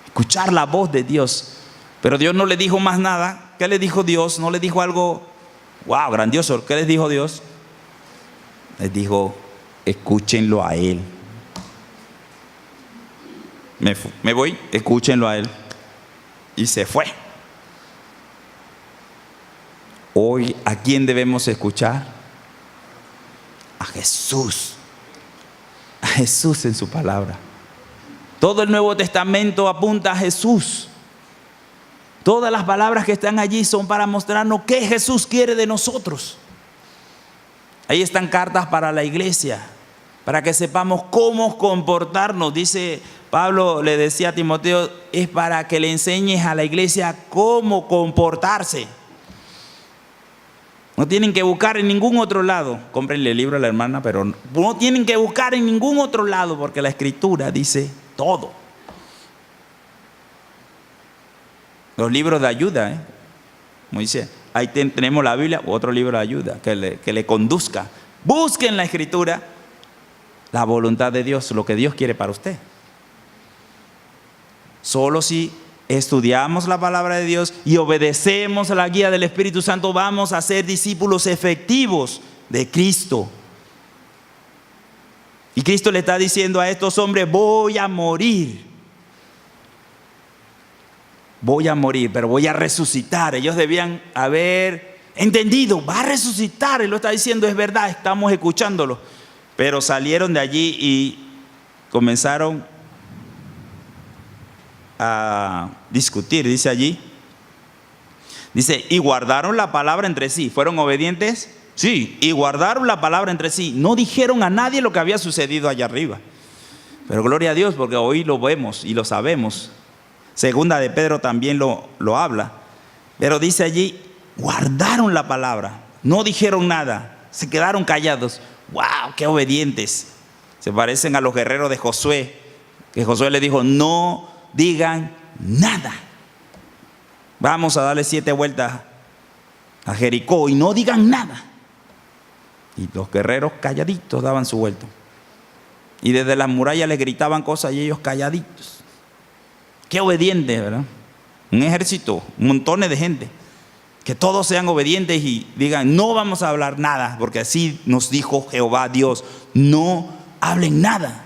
Escuchar la voz de Dios. Pero Dios no le dijo más nada. ¿Qué le dijo Dios? No le dijo algo, wow, grandioso. ¿Qué les dijo Dios? Les dijo, escúchenlo a Él. Me voy, escúchenlo a Él. Y se fue. Hoy, ¿a quién debemos escuchar? A Jesús. A Jesús en su palabra. Todo el Nuevo Testamento apunta a Jesús. Todas las palabras que están allí son para mostrarnos qué Jesús quiere de nosotros. Ahí están cartas para la iglesia, para que sepamos cómo comportarnos. Dice Pablo, le decía a Timoteo, es para que le enseñes a la iglesia cómo comportarse. No tienen que buscar en ningún otro lado. Cómprenle el libro a la hermana, pero no tienen que buscar en ningún otro lado, porque la Escritura dice todo. Los libros de ayuda, como dice, ahí tenemos la Biblia, otro libro de ayuda que le conduzca. Busquen la Escritura, la voluntad de Dios, lo que Dios quiere para usted. Solo si estudiamos la palabra de Dios y obedecemos a la guía del Espíritu Santo, vamos a ser discípulos efectivos de Cristo. Y Cristo le está diciendo a estos hombres, voy a morir, pero voy a resucitar. Ellos debían haber entendido, va a resucitar. Él lo está diciendo, es verdad, estamos escuchándolo. Pero salieron de allí y comenzaron a discutir, dice allí. Dice, y guardaron la palabra entre sí. ¿Fueron obedientes? Sí, y guardaron la palabra entre sí. No dijeron a nadie lo que había sucedido allá arriba. Pero gloria a Dios, porque hoy lo vemos y lo sabemos. Segunda de Pedro también lo habla. Pero dice allí, guardaron la palabra. No dijeron nada, se quedaron callados. ¡Wow! ¡Qué obedientes! Se parecen a los guerreros de Josué, que Josué le dijo, no digan nada. Vamos a darle 7 vueltas a Jericó y no digan nada. Y los guerreros calladitos daban su vuelta. Y desde las murallas les gritaban cosas y ellos calladitos. Qué obedientes, ¿verdad? Un ejército, montones de gente. Que todos sean obedientes y digan, no vamos a hablar nada, porque así nos dijo Jehová Dios, no hablen nada.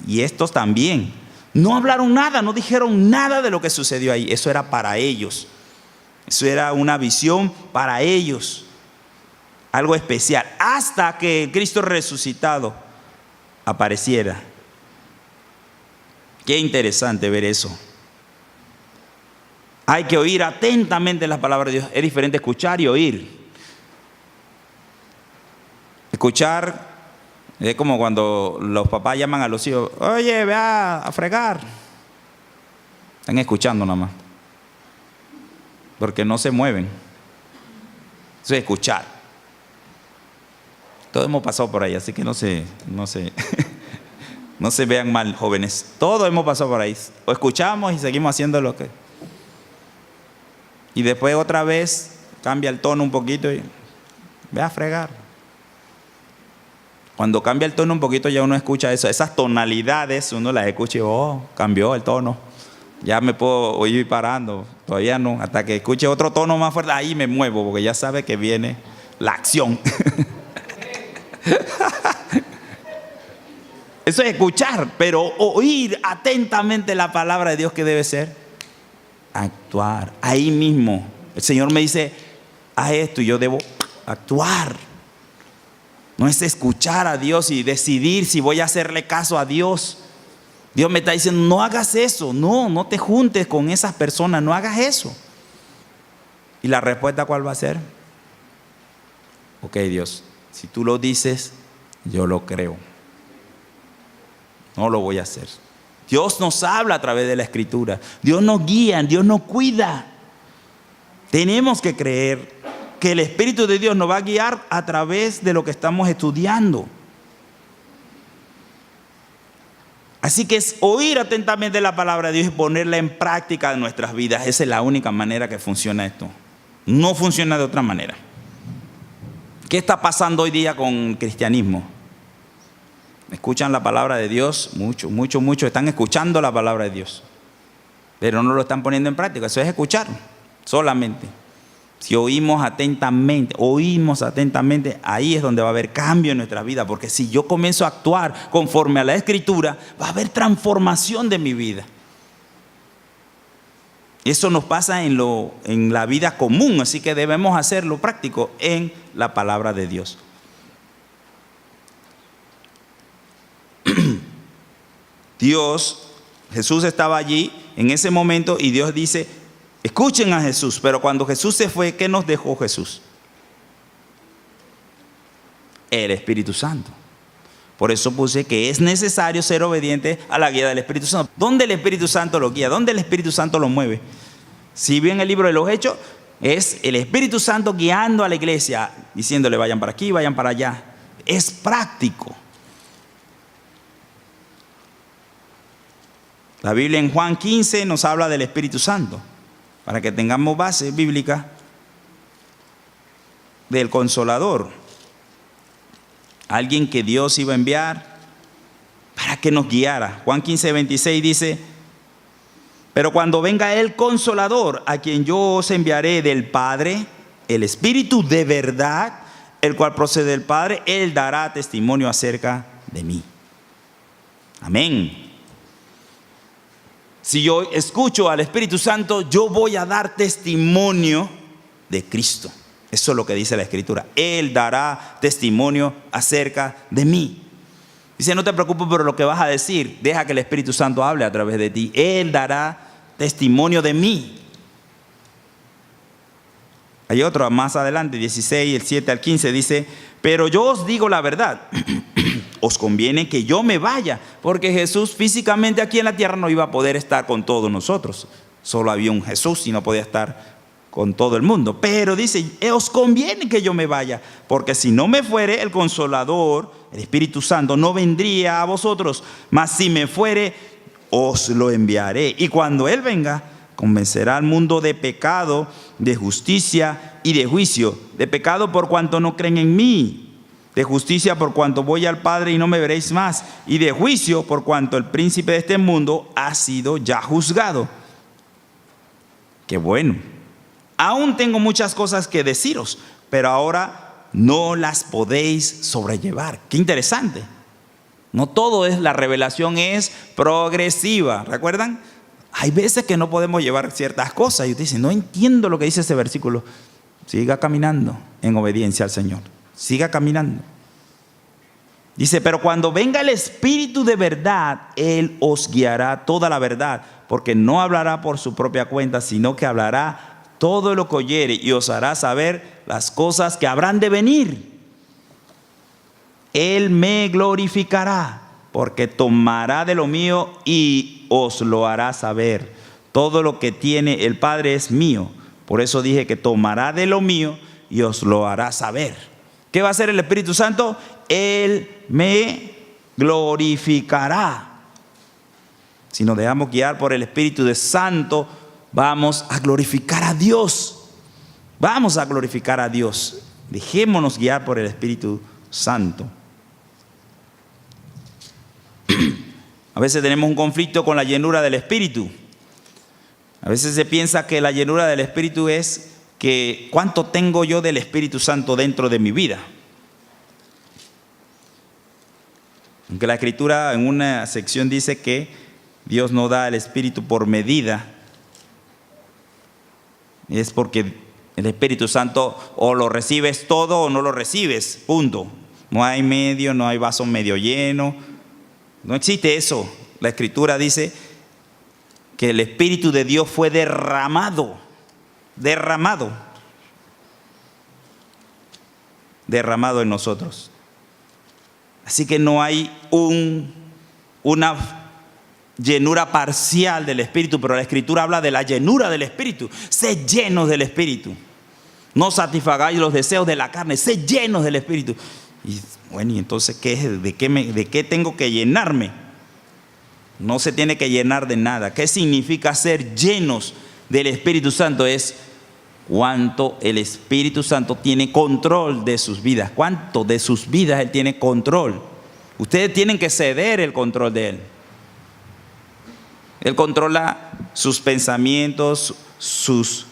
Y estos también. No hablaron nada, no dijeron nada de lo que sucedió ahí. Eso era para ellos. Eso era una visión para ellos. Algo especial. Hasta que Cristo resucitado apareciera. Qué interesante ver eso. Hay que oír atentamente las palabras de Dios. Es diferente escuchar y oír. Escuchar es como cuando los papás llaman a los hijos, oye, ve a fregar. Están escuchando nada más. Porque no se mueven. Eso es escuchar. Todos hemos pasado por ahí, así que no se vean mal, jóvenes. Todos hemos pasado por ahí. O escuchamos y seguimos haciendo lo que... Y después otra vez cambia el tono un poquito y ve a fregar. Cuando cambia el tono un poquito ya uno escucha eso. Esas tonalidades uno las escucha y cambió el tono. Ya me puedo ir parando, todavía no, hasta que escuche otro tono más fuerte, ahí me muevo, porque ya sabe que viene la acción. Eso es escuchar, pero oír atentamente la palabra de Dios, ¿qué debe ser? Actuar, ahí mismo. El Señor me dice, haz esto y yo debo actuar. No es escuchar a Dios y decidir si voy a hacerle caso a Dios. Dios me está diciendo, no hagas eso, no te juntes con esas personas, no hagas eso. ¿Y la respuesta cuál va a ser? Ok, Dios, si tú lo dices, yo lo creo. No lo voy a hacer. Dios nos habla a través de la Escritura. Dios nos guía, Dios nos cuida. Tenemos que creer que el Espíritu de Dios nos va a guiar a través de lo que estamos estudiando. Así que es oír atentamente la palabra de Dios y ponerla en práctica en nuestras vidas. Esa es la única manera que funciona esto. No funciona de otra manera. ¿Qué está pasando hoy día con el cristianismo? Escuchan la palabra de Dios, muchos están escuchando la palabra de Dios, pero no lo están poniendo en práctica. Eso es escuchar solamente. Si oímos atentamente, ahí es donde va a haber cambio en nuestra vida, porque si yo comienzo a actuar conforme a la Escritura, va a haber transformación de mi vida. Eso nos pasa en la vida común, así que debemos hacerlo práctico en la palabra de Dios. Jesús estaba allí en ese momento y Dios dice, escuchen a Jesús. Pero cuando Jesús se fue, ¿qué nos dejó Jesús? El Espíritu Santo. Por eso puse que es necesario ser obediente a la guía del Espíritu Santo. ¿Dónde el Espíritu Santo lo guía? ¿Dónde el Espíritu Santo lo mueve? Si bien el libro de los Hechos es el Espíritu Santo guiando a la iglesia, diciéndole vayan para aquí, vayan para allá. Es práctico. La Biblia en Juan 15 nos habla del Espíritu Santo, para que tengamos base bíblica del Consolador. Alguien que Dios iba a enviar para que nos guiara. Juan 15, 26 dice, pero cuando venga el Consolador, a quien yo os enviaré del Padre, el Espíritu de verdad, el cual procede del Padre, Él dará testimonio acerca de mí. Amén. Si yo escucho al Espíritu Santo, yo voy a dar testimonio de Cristo. Eso es lo que dice la Escritura. Él dará testimonio acerca de mí. Dice, no te preocupes por lo que vas a decir. Deja que el Espíritu Santo hable a través de ti. Él dará testimonio de mí. Hay otro más adelante, 16, el 7 al 15, dice, pero yo os digo la verdad. Os conviene que yo me vaya, porque Jesús físicamente aquí en la tierra no iba a poder estar con todos nosotros. Solo había un Jesús y no podía estar con todo el mundo. Pero dice, os conviene que yo me vaya, porque si no me fuere, el Consolador, el Espíritu Santo, no vendría a vosotros. Mas si me fuere, os lo enviaré. Y cuando Él venga, convencerá al mundo de pecado, de justicia y de juicio. De pecado por cuanto no creen en mí. De justicia por cuanto voy al Padre y no me veréis más. Y de juicio por cuanto el príncipe de este mundo ha sido ya juzgado. Qué bueno. Aún tengo muchas cosas que deciros, pero ahora no las podéis sobrellevar. Qué interesante. No todo es, la revelación es progresiva. ¿Recuerdan? Hay veces que no podemos llevar ciertas cosas. Y usted dice, no entiendo lo que dice ese versículo. Siga caminando en obediencia al Señor. Siga caminando. Dice, pero cuando venga el Espíritu de verdad, Él os guiará toda la verdad, porque no hablará por su propia cuenta, sino que hablará todo lo que oyere y os hará saber las cosas que habrán de venir. Él me glorificará, porque tomará de lo mío y os lo hará saber. Todo lo que tiene el Padre es mío. Por eso dije que tomará de lo mío y os lo hará saber. ¿Qué va a hacer el Espíritu Santo? Él me glorificará. Si nos dejamos guiar por el Espíritu de Santo, vamos a glorificar a Dios. Vamos a glorificar a Dios. Dejémonos guiar por el Espíritu Santo. A veces tenemos un conflicto con la llenura del Espíritu. A veces se piensa que la llenura del Espíritu es que cuánto tengo yo del Espíritu Santo dentro de mi vida. Aunque la Escritura en una sección dice que Dios no da el Espíritu por medida, es porque el Espíritu Santo o lo recibes todo o no lo recibes, punto. No hay medio, no hay vaso medio lleno, no existe eso. La Escritura dice que el Espíritu de Dios fue derramado en nosotros. Así que no hay una llenura parcial del Espíritu, pero la Escritura habla de la llenura del Espíritu. Sé llenos del Espíritu. No satisfagáis los deseos de la carne, sé llenos del Espíritu. Y bueno, ¿y entonces de qué tengo que llenarme? No se tiene que llenar de nada. ¿Qué significa ser llenos del Espíritu Santo? Es cuánto el Espíritu Santo tiene control de sus vidas. Cuánto de sus vidas Él tiene control. Ustedes tienen que ceder el control de Él. Él controla sus pensamientos, sus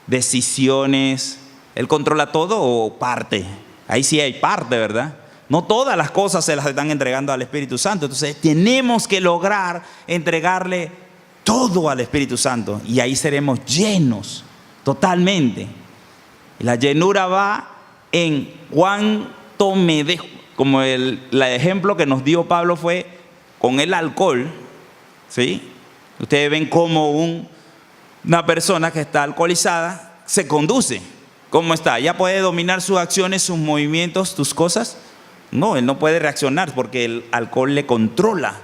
decisiones. Él controla todo o parte. Ahí sí hay parte, ¿verdad? No todas las cosas se las están entregando al Espíritu Santo. Entonces tenemos que lograr entregarle todo al Espíritu Santo. Y ahí seremos llenos totalmente. La llenura va en cuánto me dejo. Como el ejemplo que nos dio Pablo fue con el alcohol. ¿Sí? Ustedes ven cómo una persona que está alcoholizada se conduce. ¿Cómo está? ¿Ya puede dominar sus acciones, sus movimientos, sus cosas? No, él no puede reaccionar porque el alcohol le controla.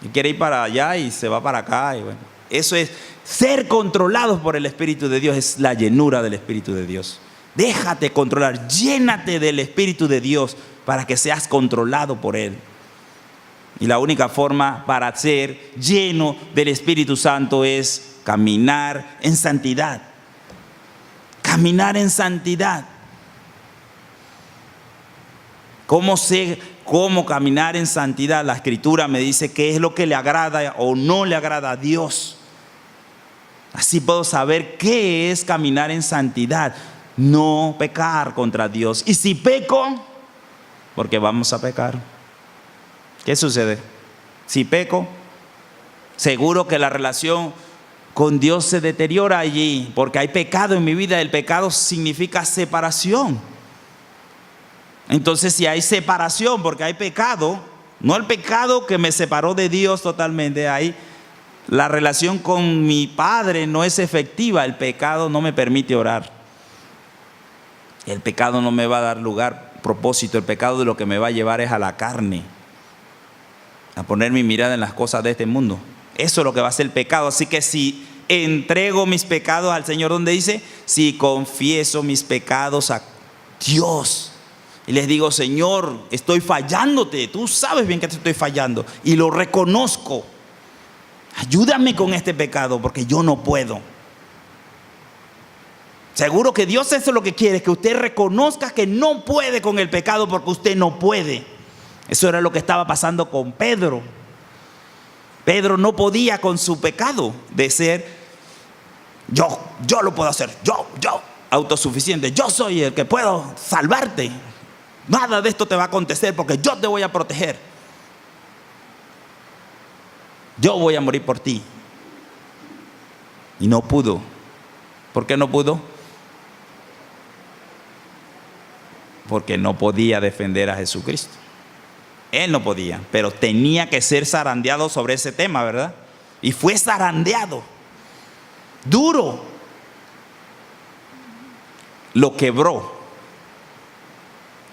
Y quiere ir para allá y se va para acá. Y bueno, eso es ser controlados por el Espíritu de Dios, es la llenura del Espíritu de Dios. Déjate controlar, llénate del Espíritu de Dios para que seas controlado por Él. Y la única forma para ser lleno del Espíritu Santo es caminar en santidad. Caminar en santidad. ¿Cómo sé cómo caminar en santidad? La Escritura me dice qué es lo que le agrada o no le agrada a Dios. Así puedo saber qué es caminar en santidad. No pecar contra Dios. Y si peco, porque vamos a pecar, ¿qué sucede? Si peco, seguro que la relación con Dios se deteriora allí, porque hay pecado en mi vida. El pecado significa separación. Entonces, si hay separación, porque hay pecado, no el pecado que me separó de Dios totalmente, hay la relación con mi Padre no es efectiva. El pecado no me permite orar. El pecado no me va a dar lugar, propósito. El pecado de lo que me va a llevar es a la carne, a poner mi mirada en las cosas de este mundo. Eso es lo que va a ser el pecado. Así que si entrego mis pecados al Señor, donde dice, si confieso mis pecados a Dios y les digo, Señor, estoy fallándote, tú sabes bien que te estoy fallando y lo reconozco, ayúdame con este pecado porque yo no puedo. Seguro que Dios eso es lo que quiere, que usted reconozca que no puede con el pecado porque usted no puede. Eso era lo que estaba pasando con Pedro. Pedro no podía con su pecado de ser yo lo puedo hacer, yo autosuficiente, yo soy el que puedo salvarte. Nada de esto te va a acontecer porque yo te voy a proteger. Yo voy a morir por ti. Y no pudo. ¿Por qué no pudo? Porque no podía defender a Jesucristo. Él no podía, pero tenía que ser zarandeado sobre ese tema, ¿verdad? Y fue zarandeado. Duro. Lo quebró.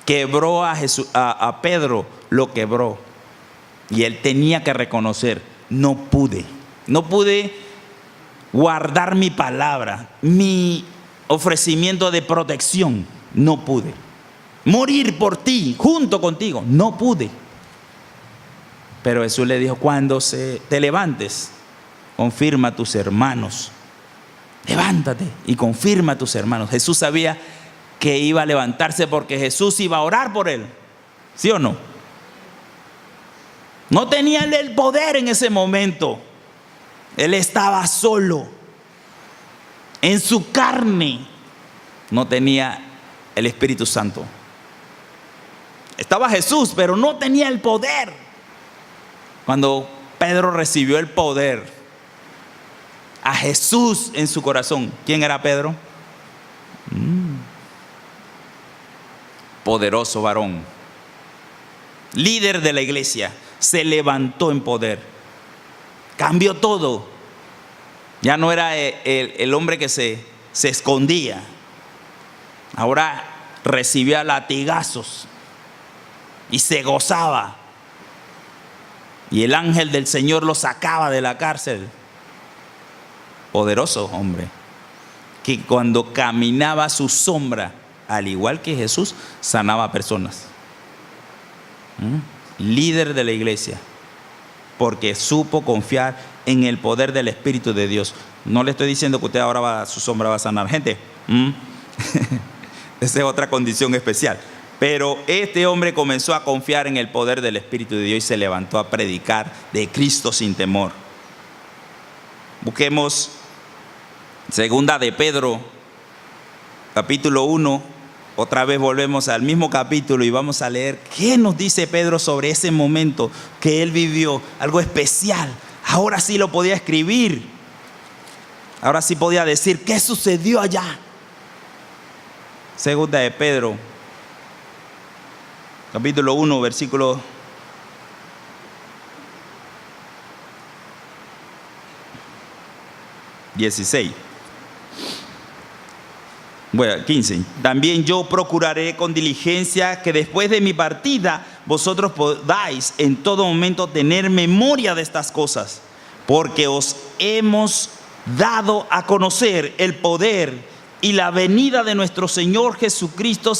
Quebró a Pedro, lo quebró. Y él tenía que reconocer, no pude guardar mi palabra, mi ofrecimiento de protección, no pude. Morir por ti, junto contigo, no pude. Pero Jesús le dijo, cuando te levantes, confirma a tus hermanos. Levántate y confirma a tus hermanos. Jesús sabía que iba a levantarse porque Jesús iba a orar por él. ¿Sí o no? No tenía el poder en ese momento. Él estaba solo. En su carne no tenía el Espíritu Santo. Estaba Jesús, pero no tenía el poder. Cuando Pedro recibió el poder, a Jesús en su corazón. ¿Quién era Pedro? Poderoso varón, líder de la iglesia, se levantó en poder, cambió todo. Ya no era el hombre que se escondía, ahora recibía latigazos y se gozaba, y el ángel del Señor lo sacaba de la cárcel. Poderoso hombre, que cuando caminaba su sombra, al igual que Jesús, sanaba personas. Líder de la iglesia, porque supo confiar en el poder del Espíritu de Dios. No le estoy diciendo que usted ahora su sombra va a sanar gente. Esa es otra condición especial. Pero este hombre comenzó a confiar en el poder del Espíritu de Dios y se levantó a predicar de Cristo sin temor. Busquemos segunda de Pedro, capítulo 1. Otra vez volvemos al mismo capítulo y vamos a leer qué nos dice Pedro sobre ese momento que él vivió, algo especial. Ahora sí lo podía escribir. Ahora sí podía decir qué sucedió allá. Segunda de Pedro, capítulo 1, versículo 16. Bueno, 15. También yo procuraré con diligencia que después de mi partida vosotros podáis en todo momento tener memoria de estas cosas, porque os hemos dado a conocer el poder y la venida de nuestro Señor Jesucristo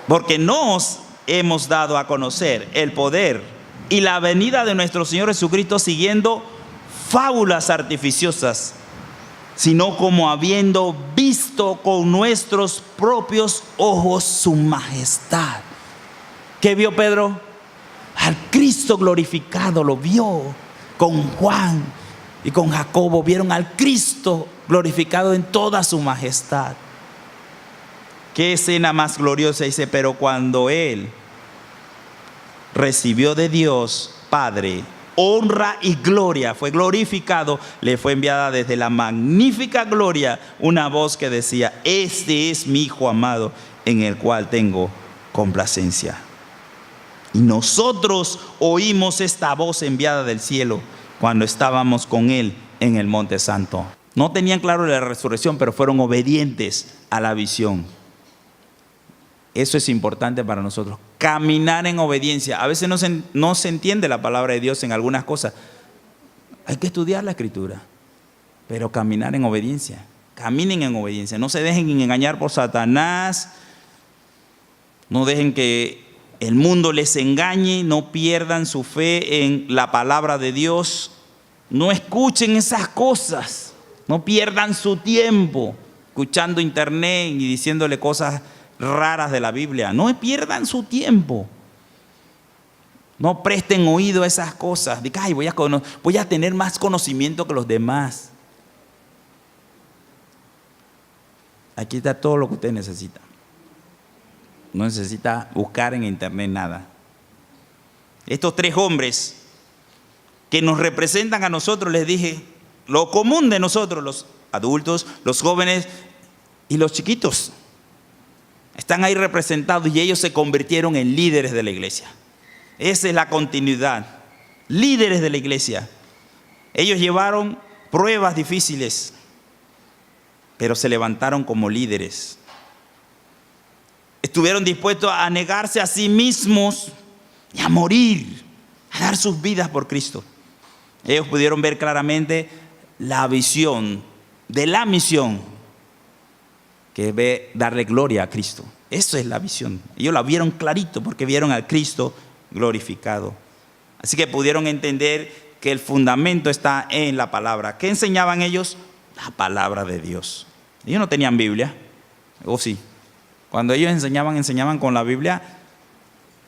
porque nos hemos dado a conocer el poder y la venida de nuestro Señor Jesucristo siguiendo fábulas artificiosas, sino como habiendo visto con nuestros propios ojos su majestad. ¿Qué vio Pedro? Al Cristo glorificado lo vio. Con Juan y con Jacobo vieron al Cristo glorificado en toda su majestad. Qué escena más gloriosa. Dice, pero cuando él recibió de Dios Padre honra y gloria, fue glorificado, le fue enviada desde la magnífica gloria una voz que decía: este es mi Hijo amado, en el cual tengo complacencia. Y nosotros oímos esta voz enviada del cielo cuando estábamos con él en el monte santo. No tenían claro la resurrección, pero fueron obedientes a la visión. Eso es importante para nosotros, caminar en obediencia. A veces no se entiende la palabra de Dios en algunas cosas. Hay que estudiar la Escritura, pero caminar en obediencia. Caminen en obediencia. No se dejen engañar por Satanás. No dejen que el mundo les engañe. No pierdan su fe en la palabra de Dios. No escuchen esas cosas. No pierdan su tiempo escuchando internet y diciéndole cosas raras de la Biblia. No pierdan su tiempo. No presten oído a esas cosas. Digan, ay, voy a tener más conocimiento que los demás. Aquí está todo lo que usted necesita. No necesita buscar en internet nada. Estos tres hombres que nos representan a nosotros, les dije, lo común de nosotros, los adultos, los jóvenes y los chiquitos, están ahí representados y ellos se convirtieron en líderes de la iglesia. Esa es la continuidad. Líderes de la iglesia. Ellos llevaron pruebas difíciles, pero se levantaron como líderes. Estuvieron dispuestos a negarse a sí mismos y a morir, a dar sus vidas por Cristo. Ellos pudieron ver claramente la visión de la misión, que ve darle gloria a Cristo. Eso es la visión. Ellos la vieron clarito porque vieron al Cristo glorificado. Así que pudieron entender que el fundamento está en la palabra. ¿Qué enseñaban ellos? La palabra de Dios. Ellos no tenían Biblia. ¿O sí? Cuando ellos enseñaban con la Biblia.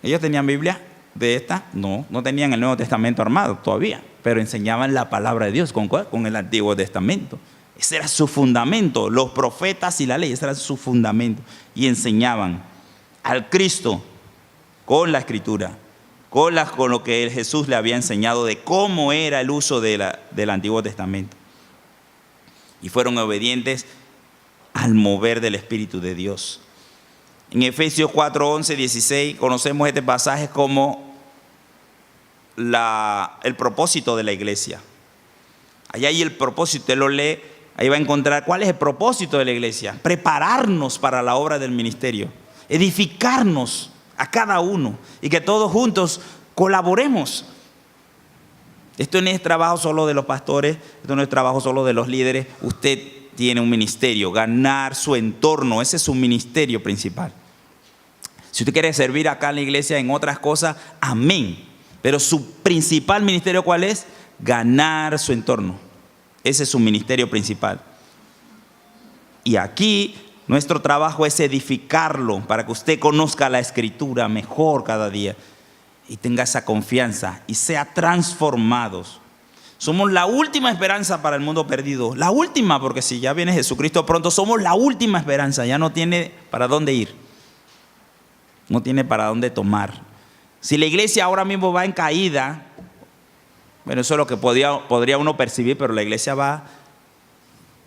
Ellos tenían Biblia. de esta? No tenían el Nuevo Testamento armado todavía, pero enseñaban la palabra de Dios. ¿Con cuál? Con el Antiguo Testamento. Ese era su fundamento. Los profetas y la ley, ese era su fundamento. Y enseñaban al Cristo con la Escritura, con lo que Jesús le había enseñado de cómo era el uso del Antiguo Testamento. Y fueron obedientes al mover del Espíritu de Dios. En Efesios 4, 11, 16 conocemos este pasaje como el propósito de la iglesia. Allá hay el propósito, usted lo lee, ahí va a encontrar cuál es el propósito de la iglesia. Prepararnos para la obra del ministerio, edificarnos a cada uno y que todos juntos colaboremos. Esto no es trabajo solo de los pastores, esto no es trabajo solo de los líderes. Usted tiene un ministerio, ganar su entorno, ese es su ministerio principal. Si usted quiere servir acá en la iglesia en otras cosas, amén. Pero su principal ministerio, ¿cuál es? Ganar su entorno. Ese es su ministerio principal. Y aquí nuestro trabajo es edificarlo para que usted conozca la Escritura mejor cada día y tenga esa confianza y sea transformados. Somos la última esperanza para el mundo perdido. La última, porque si ya viene Jesucristo pronto, somos la última esperanza. Ya no tiene para dónde ir. No tiene para dónde tomar. Si la iglesia ahora mismo va en caída, bueno, eso es lo que podría uno percibir, pero la iglesia va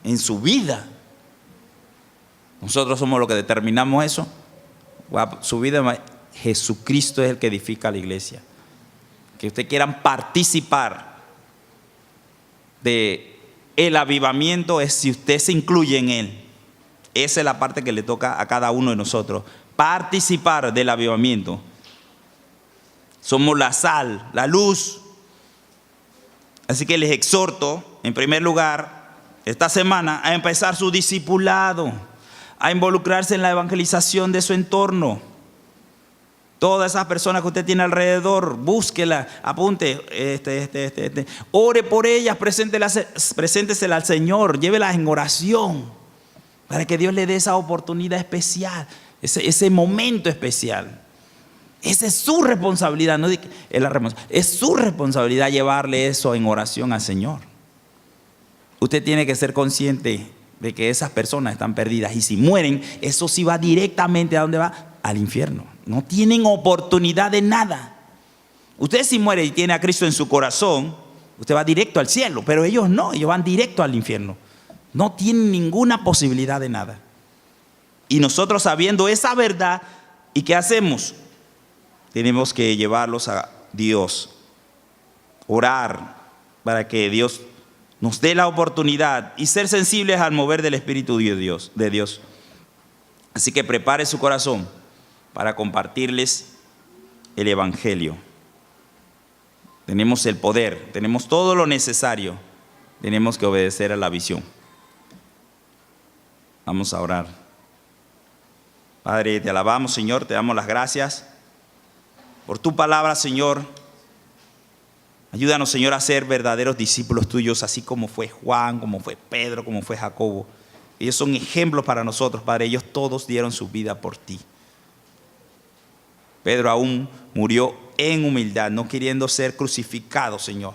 en subida. Nosotros somos los que determinamos eso. Su vida, Jesucristo es el que edifica la iglesia. Que ustedes quieran participar de el avivamiento es si usted se incluye en él. Esa es la parte que le toca a cada uno de nosotros. Participar del avivamiento. Somos la sal, la luz. Así que les exhorto, en primer lugar, esta semana a empezar su discipulado, a involucrarse en la evangelización de su entorno. Todas esas personas que usted tiene alrededor, búsquela, apunte, ore por ellas, preséntesela al Señor, llévelas en oración, para que Dios le dé esa oportunidad especial, ese momento especial. Esa es su responsabilidad, no es su responsabilidad llevarle eso en oración al Señor. Usted tiene que ser consciente de que esas personas están perdidas y si mueren, eso sí va directamente ¿a dónde va? Al infierno. No tienen oportunidad de nada. Usted si muere y tiene a Cristo en su corazón, usted va directo al cielo, pero ellos no, ellos van directo al infierno. No tienen ninguna posibilidad de nada. Y nosotros sabiendo esa verdad, ¿y qué hacemos? Tenemos que llevarlos a Dios, orar para que Dios nos dé la oportunidad y ser sensibles al mover del Espíritu de Dios. Así que prepare su corazón para compartirles el Evangelio. Tenemos el poder, tenemos todo lo necesario, tenemos que obedecer a la visión. Vamos a orar. Padre, te alabamos, Señor, te damos las gracias por tu palabra, Señor. Ayúdanos, Señor, a ser verdaderos discípulos tuyos, así como fue Juan, como fue Pedro, como fue Jacobo. Ellos son ejemplos para nosotros, Padre. Ellos todos dieron su vida por ti. Pedro aún murió en humildad, no queriendo ser crucificado, Señor.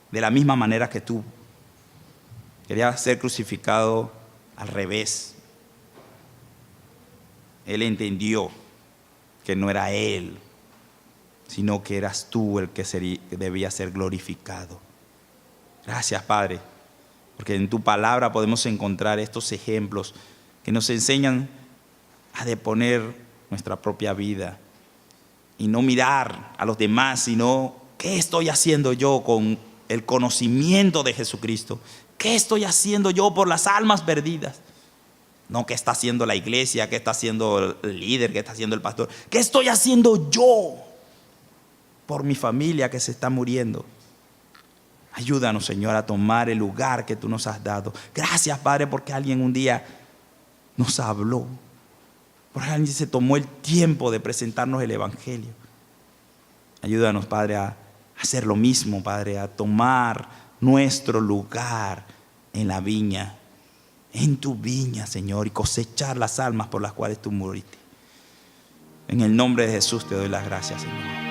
De la misma manera que tú. Quería ser crucificado al revés. Él entendió que no era él, sino que eras tú el que debía ser glorificado. Gracias, Padre, porque en tu palabra podemos encontrar estos ejemplos que nos enseñan a deponer nuestra propia vida y no mirar a los demás, sino ¿qué estoy haciendo yo con el conocimiento de Jesucristo? ¿Qué estoy haciendo yo por las almas perdidas? No, ¿qué está haciendo la iglesia? ¿Qué está haciendo el líder? ¿Qué está haciendo el pastor? ¿Qué estoy haciendo yo por mi familia que se está muriendo? Ayúdanos, Señor, a tomar el lugar que tú nos has dado. Gracias, Padre, porque alguien un día nos habló. Porque alguien se tomó el tiempo de presentarnos el Evangelio. Ayúdanos, Padre, a hacer lo mismo, Padre, a tomar nuestro lugar en la viña, en tu viña, Señor, y cosechar las almas por las cuales tú moriste. En el nombre de Jesús te doy las gracias, Señor.